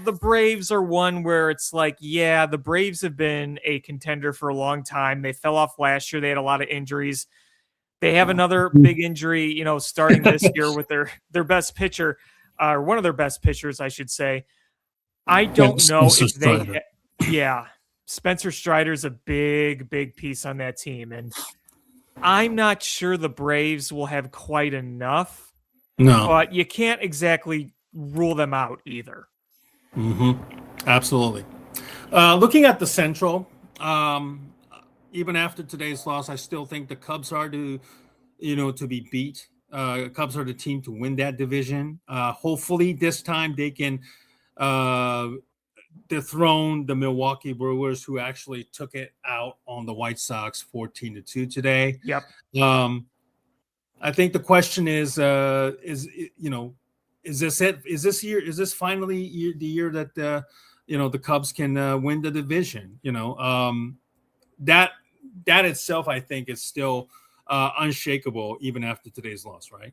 the Braves are one where it's like, yeah, the Braves have been a contender for a long time. They fell off last year. They had a lot of injuries. They have another big injury, starting this year with their best pitcher, or one of their best pitchers, I should say. I don't know if they, Spencer Strider's a big piece on that team, and I'm not sure the Braves will have quite enough. No, but you can't exactly rule them out either. Absolutely. Looking at the Central, even after today's loss, I still think the Cubs are to be beat. Cubs are the team to win that division. Hopefully this time they can dethrone the Milwaukee Brewers, who actually took it out on the White Sox 14-2 today. Yep. I think the question is this it? Is this finally the year that the Cubs can win the division? That itself, I think, is still unshakable even after today's loss, right?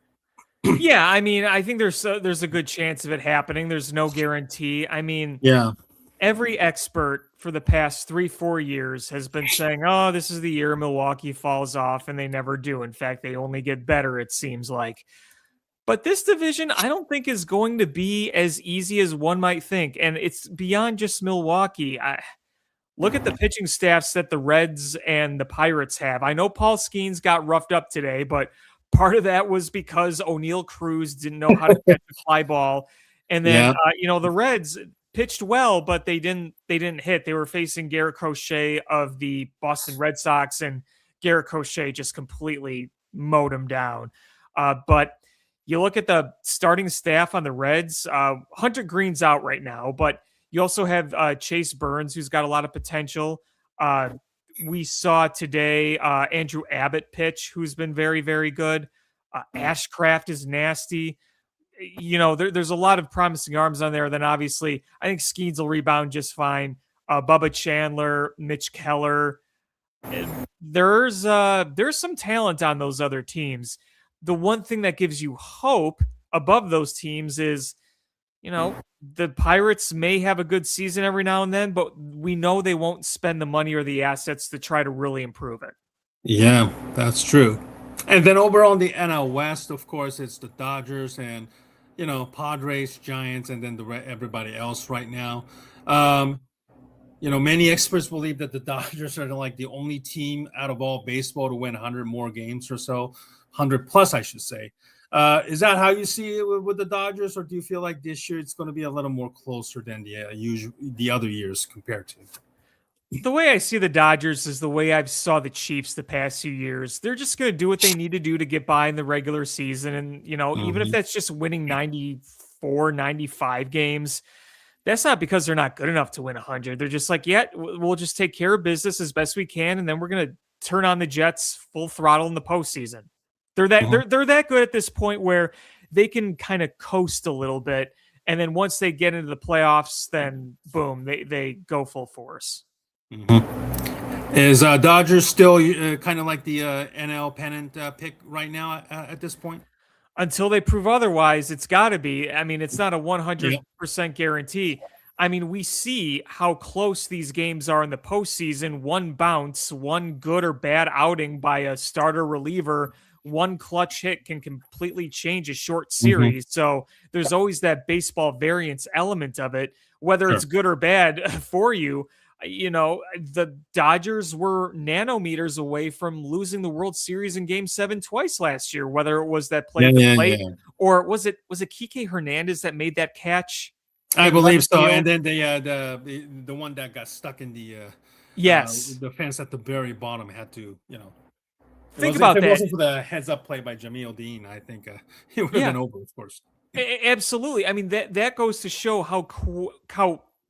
Yeah, I mean, I think there's a good chance of it happening. There's no guarantee. I mean, every expert for the past 3-4 years has been saying, oh, this is the year Milwaukee falls off, and they never do. In fact, they only get better, it seems like. But this division, I don't think is going to be as easy as one might think. And it's beyond just Milwaukee. Look at the pitching staffs that the Reds and the Pirates have. I know Paul Skeens got roughed up today, but part of that was because O'Neal Cruz didn't know how to catch a fly ball. And then, the Reds pitched well, but they didn't hit. They were facing Garrett Crochet of the Boston Red Sox, and Garrett Crochet just completely mowed him down. But you look at the starting staff on the Reds, Hunter Green's out right now, but you also have Chase Burns, who's got a lot of potential. We saw today Andrew Abbott pitch, who's been very, very good. Ashcraft is nasty. There's a lot of promising arms on there. Then obviously, I think Skeens will rebound just fine. Bubba Chandler, Mitch Keller. There's some talent on those other teams. The one thing that gives you hope above those teams is, the Pirates may have a good season every now and then, but we know they won't spend the money or the assets to try to really improve it. Yeah, that's true. And then over on the NL West, of course, it's the Dodgers and, Padres, Giants, and then everybody else right now. Many experts believe that the Dodgers are like the only team out of all baseball to win 100 more games or so, 100 plus, I should say. Is that how you see it with the Dodgers, or do you feel like this year it's going to be a little more closer than the other years compared to? The way I see the Dodgers is the way I've saw the Chiefs the past few years. They're just going to do what they need to do to get by in the regular season. And, even if Hmm. that's just winning 94, 95 games, that's not because they're not good enough to win 100. They're just like, yeah, we'll just take care of business as best we can. And then we're going to turn on the Jets full throttle in the postseason. They're that, Hmm. they're that good at this point where they can kind of coast a little bit. And then once they get into the playoffs, then boom, they go full force. Hmm. Is Dodgers still kind of like the NL pennant pick right now at this point? Until they prove otherwise, it's got to be. I mean, it's not a Yeah. 100% guarantee. I mean, we see how close these games are in the postseason. One bounce, one good or bad outing by a starter reliever, one clutch hit can completely change a short Hmm. series. So there's always that baseball variance element of it, whether Sure. it's good or bad for you. The Dodgers were nanometers away from losing the World Series in Game 7 twice last year, whether it was that play Yeah, at the yeah, plate yeah. or was it Kike Hernandez that made that catch I in left believe so. And field? then the one that got stuck in Yes. the fence at the very bottom had to, it Think was if about it that. wasn't for the heads up play by Jamil Dean, I think it would have Yeah, been over, of course. absolutely. I mean, that goes to show how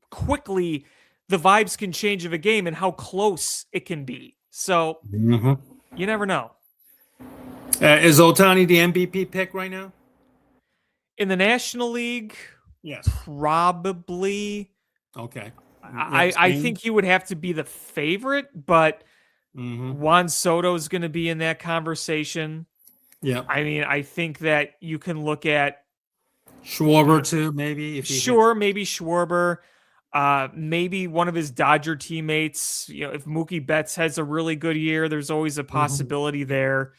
quickly the vibes can change of a game and how close it can be. So Hmm. you never know. Is Otani the MVP pick right now? In the National League, Yes. probably. Okay. Yep. I Same. think he would have to be the favorite, but Hmm. Juan Soto is going to be in that conversation. Yep. I mean, I think that you can look at Schwarber too, maybe if he hits. sure, maybe Schwarber, maybe one of his Dodger teammates. If Mookie Betts has a really good year, there's always a Hmm. possibility there.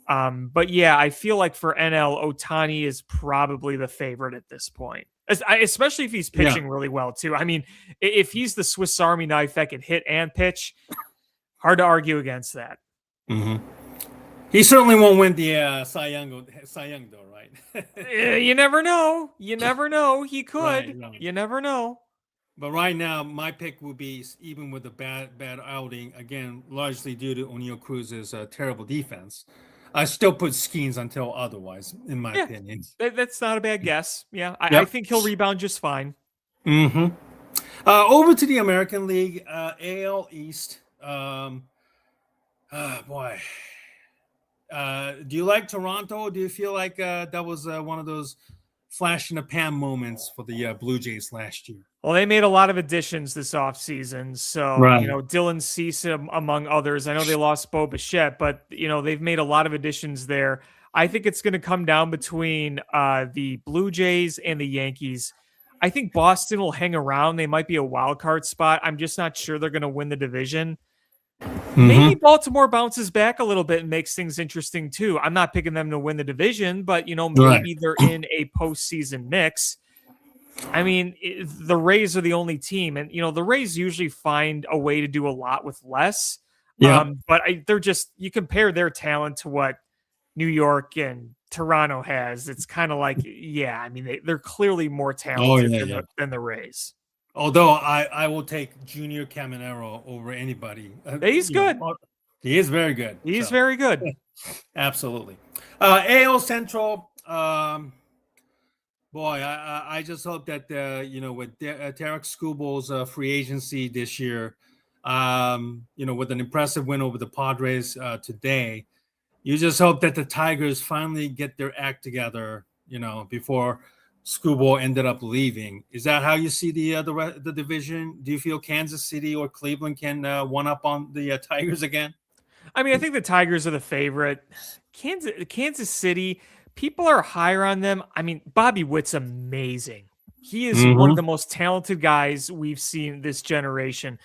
But yeah, I feel like for NL, Otani is probably the favorite at this point, especially if he's Yeah. pitching really well too. I mean, if he's the Swiss Army knife that can hit and pitch, hard to argue against that. Hmm. He certainly won't win the Cy Young though, right? You never know. You never know. He Right, could. right. You never know. But right now, my pick would be even with the bad outing again, largely due to O'Neill Cruz's terrible defense. I still put Skeens until otherwise, in my Yeah, opinion. that's not a bad guess. Yeah, I Yep. think he'll rebound just fine. Hmm. Over to the American League, AL East. Boy, do you like Toronto? Do you feel like that was one of those flash in the pan moments for the Blue Jays last year? Well, they made a lot of additions this offseason. So, Right. Dylan Cease among others. I know they lost Bo Bichette, but, they've made a lot of additions there. I think it's going to come down between the Blue Jays and the Yankees. I think Boston will hang around. They might be a wild card spot. I'm just not sure they're going to win the division. Hmm. Maybe Baltimore bounces back a little bit and makes things interesting too. I'm not picking them to win the division, but, Right. maybe they're in a postseason mix. I mean, the Rays are the only team, and the Rays usually find a way to do a lot with less. Yep. But they're just you compare their talent to what New York and Toronto has. It's kind of like, yeah, I mean they're clearly more Oh talented yeah, than yeah. the Rays. Although I will take Junior Caminero over anybody. He's good. He is very good. He's So very good. absolutely. AL Central. Boy, I just hope that with Tarek Skubal's free agency this year, with an impressive win over the Padres today, you just hope that the Tigers finally get their act together, before Skubal ended up leaving. Is that how you see the division? Do you feel Kansas City or Cleveland can one up on the Tigers again? I mean, I think the Tigers are the favorite. Kansas City, people are higher on them. I mean, Bobby Witt's amazing. He is one of Hmm. the most talented guys we've seen this generation.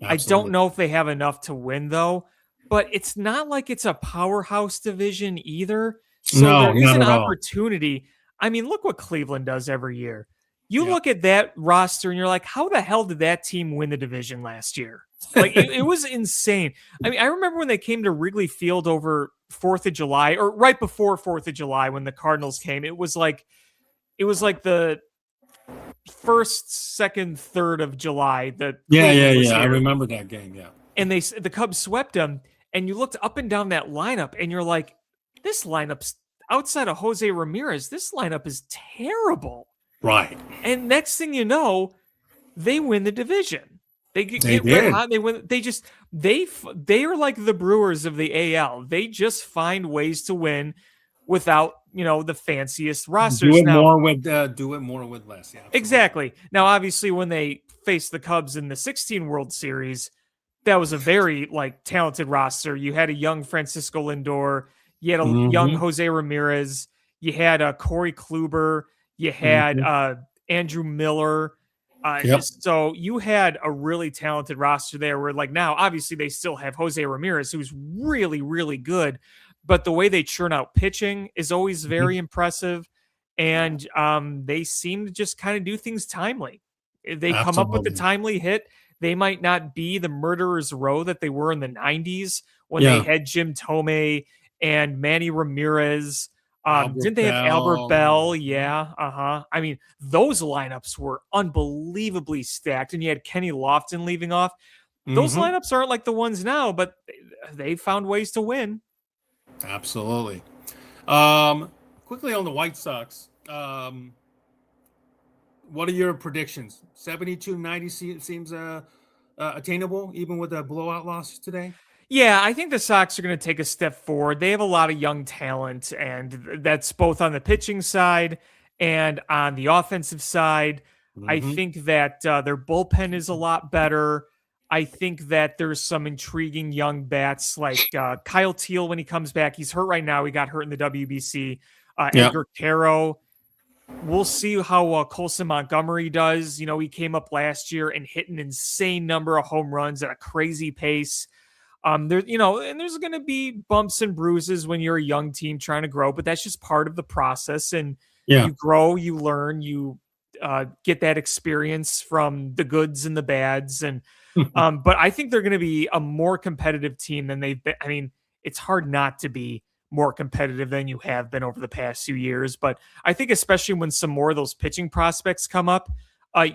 I don't Absolutely. know if they have enough to win though, but it's not like it's a powerhouse division either. So No, there is not an at all. opportunity. I mean, look what Cleveland does every year. You Yep. look at that roster and you're like, how the hell did that team win the division last year? Like it was insane. I mean, I remember when they came to Wrigley Field over 4th of July or right before 4th of July when the Cardinals came. It was like the first, second, third of July. The Yeah, Cleveland was I here, remember that game. Yeah. and the Cubs swept them. And you looked up and down that lineup, and you're like, this lineup's outside of Jose Ramirez. This lineup is terrible. Right. And next thing you know, they win the division. They get red did. hot. They win. They are like the Brewers of the AL. They just find ways to win without the fanciest rosters. Do it more with less. Yeah. Absolutely. Exactly. Now, obviously, when they faced the Cubs in the 16 World Series, that was a very talented roster. You had a young Francisco Lindor. You had a young Jose Ramirez. You had Corey Kluber. You had Andrew Miller. So you had a really talented roster there where now, obviously they still have Jose Ramirez, who's really, really good, but the way they churn out pitching is always very impressive. And they seem to just kind of do things timely. They come up with the timely hit. They might not be the murderer's row that they were in the 90s when they had Jim Thome and Manny Ramirez. Didn't they have Albert Bell? Yeah. I mean, those lineups were unbelievably stacked, and you had Kenny Lofton leaving off. Those lineups aren't like the ones now, but they found ways to win. Absolutely. Quickly on the White Sox. What are your predictions? 72-90 seems attainable, even with a blowout loss today? Yeah, I think the Sox are going to take a step forward. They have a lot of young talent, and that's both on the pitching side and on the offensive side. I think that their bullpen is a lot better. I think that there's some intriguing young bats like Kyle Teal when he comes back. He's hurt right now. He got hurt in the WBC. Edgar Caro. We'll see how Colson Montgomery does. He came up last year and hit an insane number of home runs at a crazy pace. And there's going to be bumps and bruises when you're a young team trying to grow, but that's just part of the process. And you grow, you learn, you get that experience from the goods and the bads. And but I think they're going to be a more competitive team than they've been. I mean, it's hard not to be more competitive than you have been over the past few years. But I think especially when some more of those pitching prospects come up,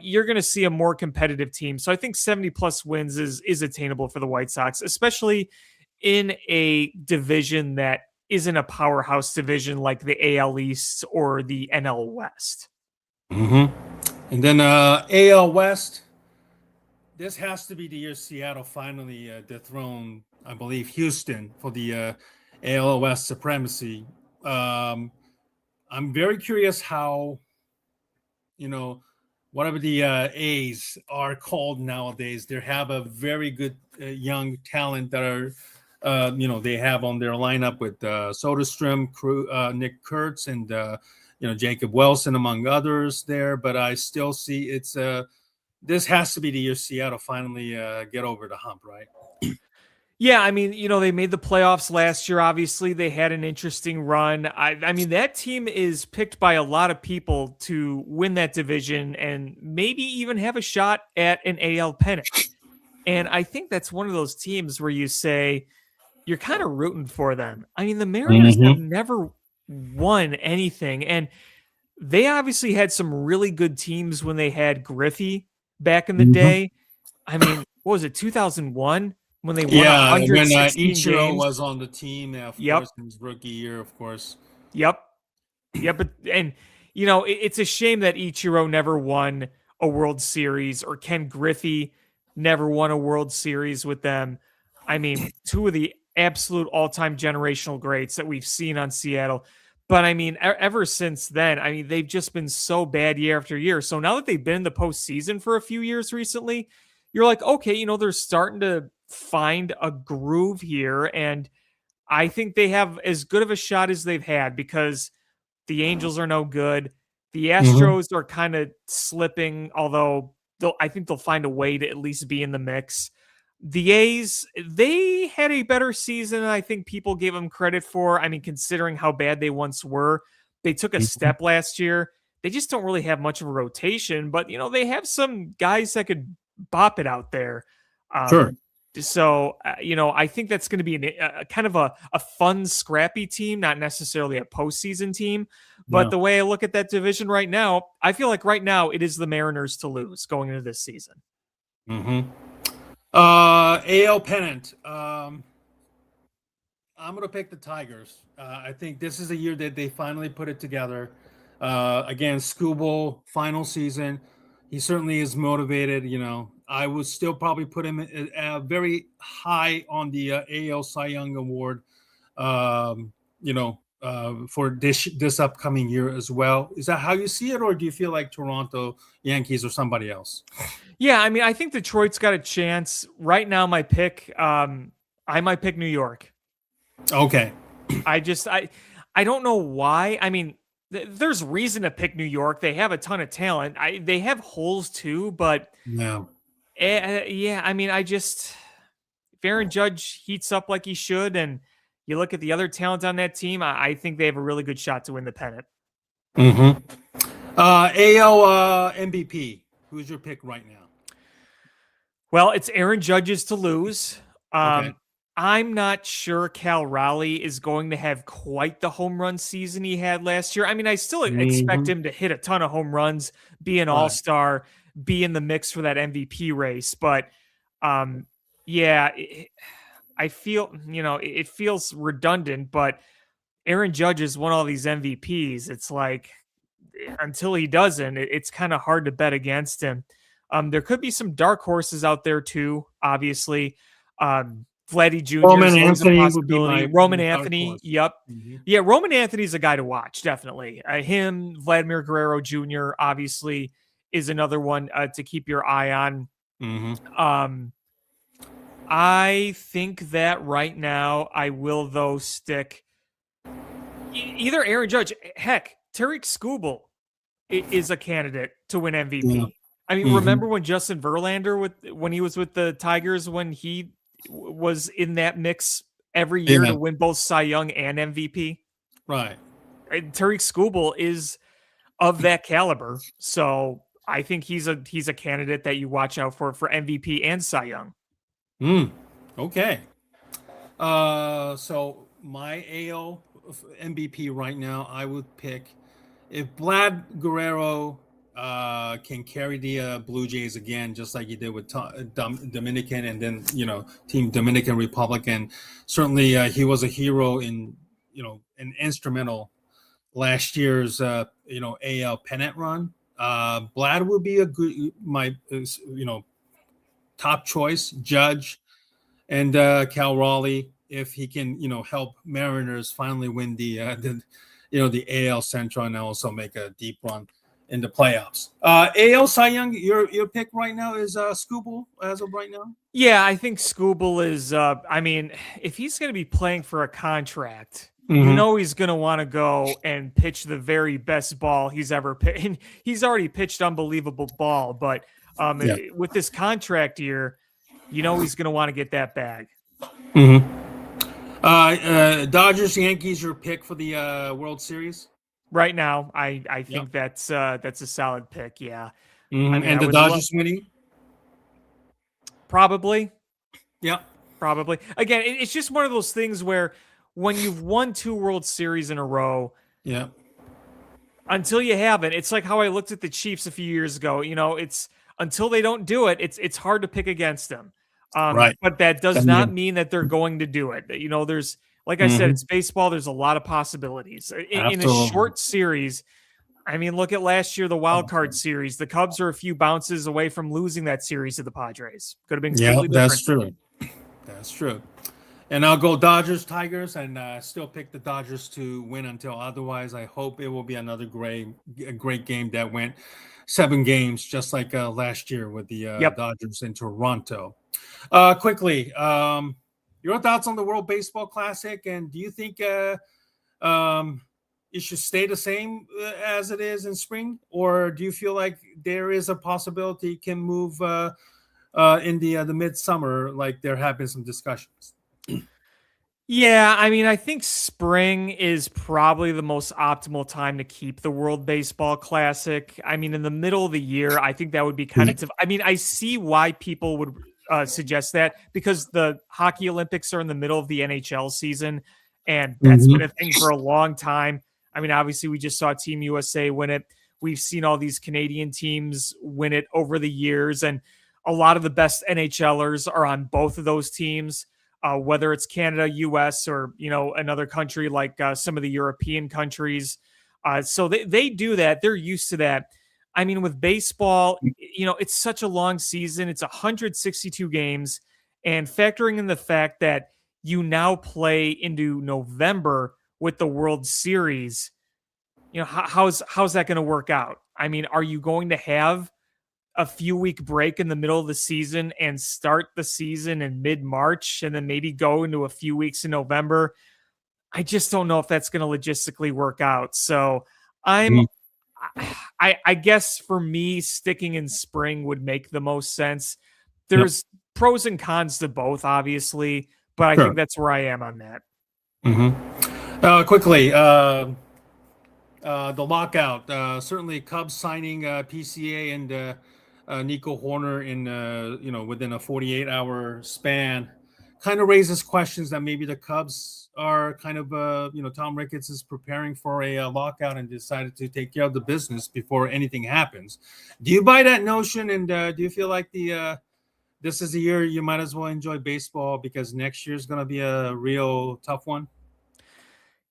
you're going to see a more competitive team. So I think 70+ wins is attainable for the White Sox, especially in a division that isn't a powerhouse division like the AL East or the NL West. And then AL West, this has to be the year Seattle finally dethroned, I believe, Houston for the AL West supremacy. I'm very curious how, whatever the A's are called nowadays, they have a very good young talent that are, they have on their lineup with Soderstrom, Nick Kurtz, and Jacob Wilson, among others there. But I still see this has to be the year Seattle finally get over the hump, right? Yeah, I mean, they made the playoffs last year. Obviously, they had an interesting run. I mean, that team is picked by a lot of people to win that division and maybe even have a shot at an AL pennant. And I think that's one of those teams where you say you're kind of rooting for them. I mean, the Mariners have never won anything, and they obviously had some really good teams when they had Griffey back in the day. I mean, what was it, 2001? When they won 116 when Ichiro games. was on the team, of course, in his rookie year, of course. Yep. But it's a shame that Ichiro never won a World Series, or Ken Griffey never won a World Series with them. I mean, two of the absolute all-time generational greats that we've seen on Seattle. But I mean, ever since then, I mean, they've just been so bad year after year. So now that they've been in the postseason for a few years recently, you're like, okay, they're starting to find a groove here, and I think they have as good of a shot as they've had, because the Angels are no good. The Astros are kind of slipping, although I think they'll find a way to at least be in the mix. The A's, they had a better season than I think people gave them credit for. I mean, considering how bad they once were, they took a step last year. They just don't really have much of a rotation, but they have some guys that could bop it out there. Sure. So, I think that's going to be a kind of a fun, scrappy team, not necessarily a postseason team. But Yeah. the way I look at that division right now, I feel like right now it is the Mariners to lose going into this season. Mm-hmm. AL pennant. I'm gonna pick the Tigers. I think this is a year that they finally put it together. Again, Scooble final season. He certainly is motivated. I would still probably put him very high on the AL Cy Young Award. For this upcoming year as well. Is that how you see it, or do you feel like Toronto Yankees or somebody else? Yeah, I mean, I think Detroit's got a chance right now. My pick, I might pick New York. Okay. I don't know why. I mean, there's reason to pick New York. They have a ton of talent. They have holes too, but Yeah. yeah. I mean, if Aaron Judge heats up like he should, and you look at the other talent on that team, I think they have a really good shot to win the pennant. Mm-hmm. AL MVP. Who's your pick right now? Well, it's Aaron Judge's to lose. Okay. I'm not sure Cal Raleigh is going to have quite the home run season he had last year. I mean, I still expect Mm-hmm. him to hit a ton of home runs, be an Right. all-star, be in the mix for that MVP race. But yeah, I feel, it feels redundant, but Aaron Judge has won all these MVPs. It's like until he doesn't, it's kind of hard to bet against him. There could be some dark horses out there too, obviously. Vladdy Jr. Roman is always a Anthony would be possibility. my Roman dark Anthony, horse. yep. Mm-hmm. Yeah, Roman Anthony's a guy to watch, definitely. Him, Vladimir Guerrero Jr., obviously, is another one to keep your eye on. Mm-hmm. I think that right now I will, though, stick either Aaron Judge. Heck, Tariq Skubal is a candidate to win MVP. Yeah. I mean, Mm-hmm. remember when Justin Verlander when he was with the Tigers when he was in that mix every year to win both Cy Young and MVP? Right. And Tariq Skubal is of that caliber, so I think he's a candidate that you watch out for MVP and Cy Young. Okay. So my AL MVP right now, I would pick if Vlad Guerrero can carry the Blue Jays again, just like he did with Dominican and then Team Dominican Republic, and certainly he was a hero in an instrumental last year's AL pennant run. Vlad would be a good top choice. Judge and Cal Raleigh, if he can help Mariners finally win the AL Central and also make a deep run in the playoffs. AL Cy Young, your pick right now is Skubal as of right now. Yeah, I think Skubal is. I mean, if he's going to be playing for a contract, he's going to want to go and pitch the very best ball he's ever pitched. He's already pitched unbelievable ball, but with this contract year, he's going to want to get that bag. Dodgers, Yankees, your pick for the World Series right now. I think that's a solid pick. Yeah, I mean, and the Dodgers winning. Probably. Yeah. Probably. Again, it's just one of those things where when you've won 2 World Series in a row, until you haven't, it's like how I looked at the Chiefs a few years ago. It's until they don't do it, it's hard to pick against them. Right. But that does not mean that they're going to do it. There's, like I said, it's baseball. There's a lot of possibilities in a short series. I mean, look at last year, the wild card series. The Cubs are a few bounces away from losing that series to the Padres. Could have been completely different. That's true. That's true. And I'll go Dodgers, Tigers, and still pick the Dodgers to win until otherwise. I hope it will be another great game that went 7 games, just like last year with the Dodgers in Toronto. Quickly, your thoughts on the World Baseball Classic, and do you think it should stay the same as it is in spring, or do you feel like there is a possibility it can move in the midsummer, like there have been some discussions? Yeah, I mean, I think spring is probably the most optimal time to keep the World Baseball Classic. I mean, in the middle of the year, I think that would be kind of tough. I mean, I see why people would suggest that, because the Hockey Olympics are in the middle of the NHL season, and that's been a Mm-hmm. thing for a long time. I mean, obviously, we just saw Team USA win it. We've seen all these Canadian teams win it over the years, and a lot of the best NHLers are on both of those teams, whether it's Canada, US, or another country like some of the European countries. So they do that. They're used to that. I mean, with baseball, it's such a long season. It's 162 games, and factoring in the fact that you now play into November with the World Series, how's that going to work out? I mean, are you going to have a few week break in the middle of the season and start the season in mid-March and then maybe go into a few weeks in November? I just don't know if that's going to logistically work out. So I'm I guess for me, sticking in spring would make the most sense. Yep. There's pros and cons to both, obviously, but I Sure. think that's where I am on that. Quickly, the lockout. Certainly, Cubs signing PCA and Nico Horner in within a 48-hour span kind of raises questions that maybe the Cubs are kind of Tom Ricketts is preparing for a lockout and decided to take care of the business before anything happens. Do you buy that notion? And do you feel like this is a year you might as well enjoy baseball because next year is going to be a real tough one?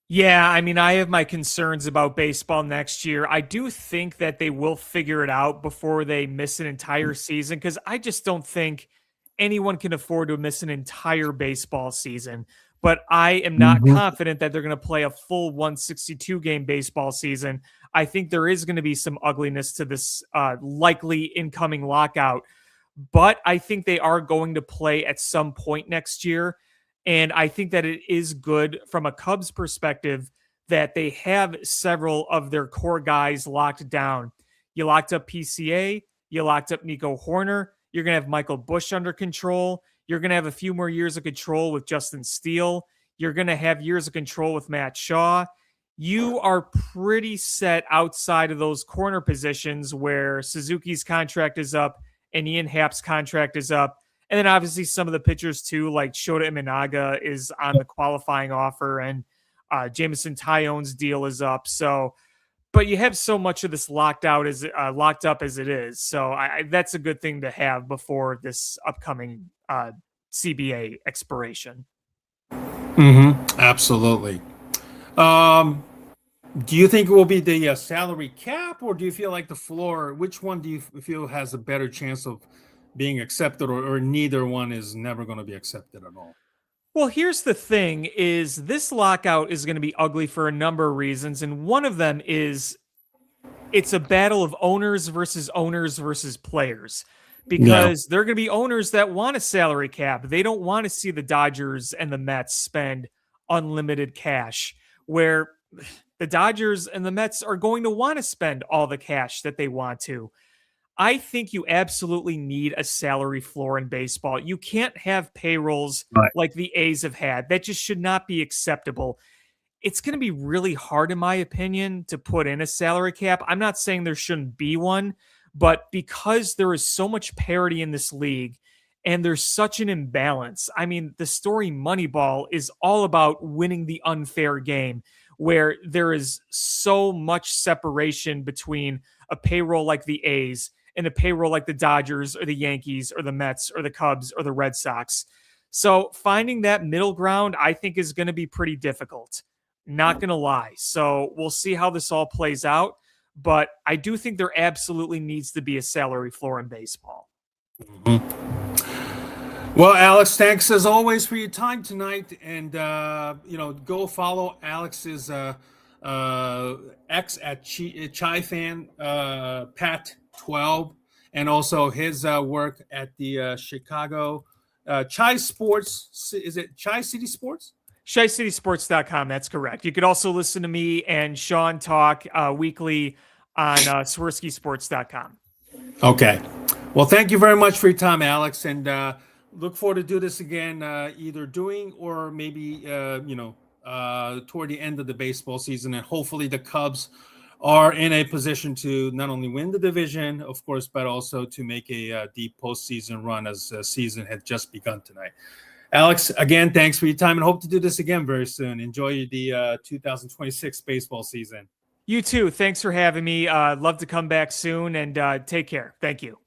Yeah, I mean, I have my concerns about baseball next year. I do think that they will figure it out before they miss an entire season, because I just don't think anyone can afford to miss an entire baseball season. But I am not Mm-hmm. confident that they're going to play a full 162 game baseball season. I think there is going to be some ugliness to this likely incoming lockout, but I think they are going to play at some point next year. And I think that it is good from a Cubs perspective that they have several of their core guys locked down. You locked up PCA, you locked up Nico Horner, you're going to have Michael Busch under control. You're going to have a few more years of control with Justin Steele. You're going to have years of control with Matt Shaw. You are pretty set outside of those corner positions where Suzuki's contract is up and Ian Happ's contract is up. And then obviously some of the pitchers too, like Shota Imanaga is on the qualifying offer, and Jameson Tyone's deal is up. So, but you have so much of this locked up as it is. So that's a good thing to have before this upcoming CBA expiration. Mm-hmm. Absolutely. Do you think it will be the salary cap, or do you feel like the floor? Which one do you feel has a better chance of being accepted, or neither one is never going to be accepted at all? Well, here's the thing: is this lockout is going to be ugly for a number of reasons, and one of them is it's a battle of owners versus players, because there are going to be owners that want a salary cap. They don't want to see the Dodgers and the Mets spend unlimited cash, where the Dodgers and the Mets are going to want to spend all the cash that they want to. I think you absolutely need a salary floor in baseball. You can't have payrolls Right. like the A's have had. That just should not be acceptable. It's going to be really hard, in my opinion, to put in a salary cap. I'm not saying there shouldn't be one, but because there is so much parity in this league and there's such an imbalance. I mean, the story Moneyball is all about winning the unfair game, where there is so much separation between a payroll like the A's and a payroll like the Dodgers or the Yankees or the Mets or the Cubs or the Red Sox. So finding that middle ground, I think, is going to be pretty difficult. Not going to lie. So we'll see how this all plays out. But I do think there absolutely needs to be a salary floor in baseball. Well, Alex, thanks as always for your time tonight. And, go follow Alex's X at Chai Fan Pat 12, and also his work at the Chicago Chai Sports. Is it Chai City Sports? ChiCitySports.com. That's correct. You could also listen to me and Sean talk weekly on SwirskySports.com. Okay. Well, thank you very much for your time, Alex, and look forward to do this again, either doing or maybe toward the end of the baseball season, and hopefully the Cubs are in a position to not only win the division, of course, but also to make a deep postseason run, as the season had just begun tonight. Alex, again, thanks for your time, and hope to do this again very soon. Enjoy the 2026 baseball season. You too. Thanks for having me. Love to come back soon, and take care. Thank you.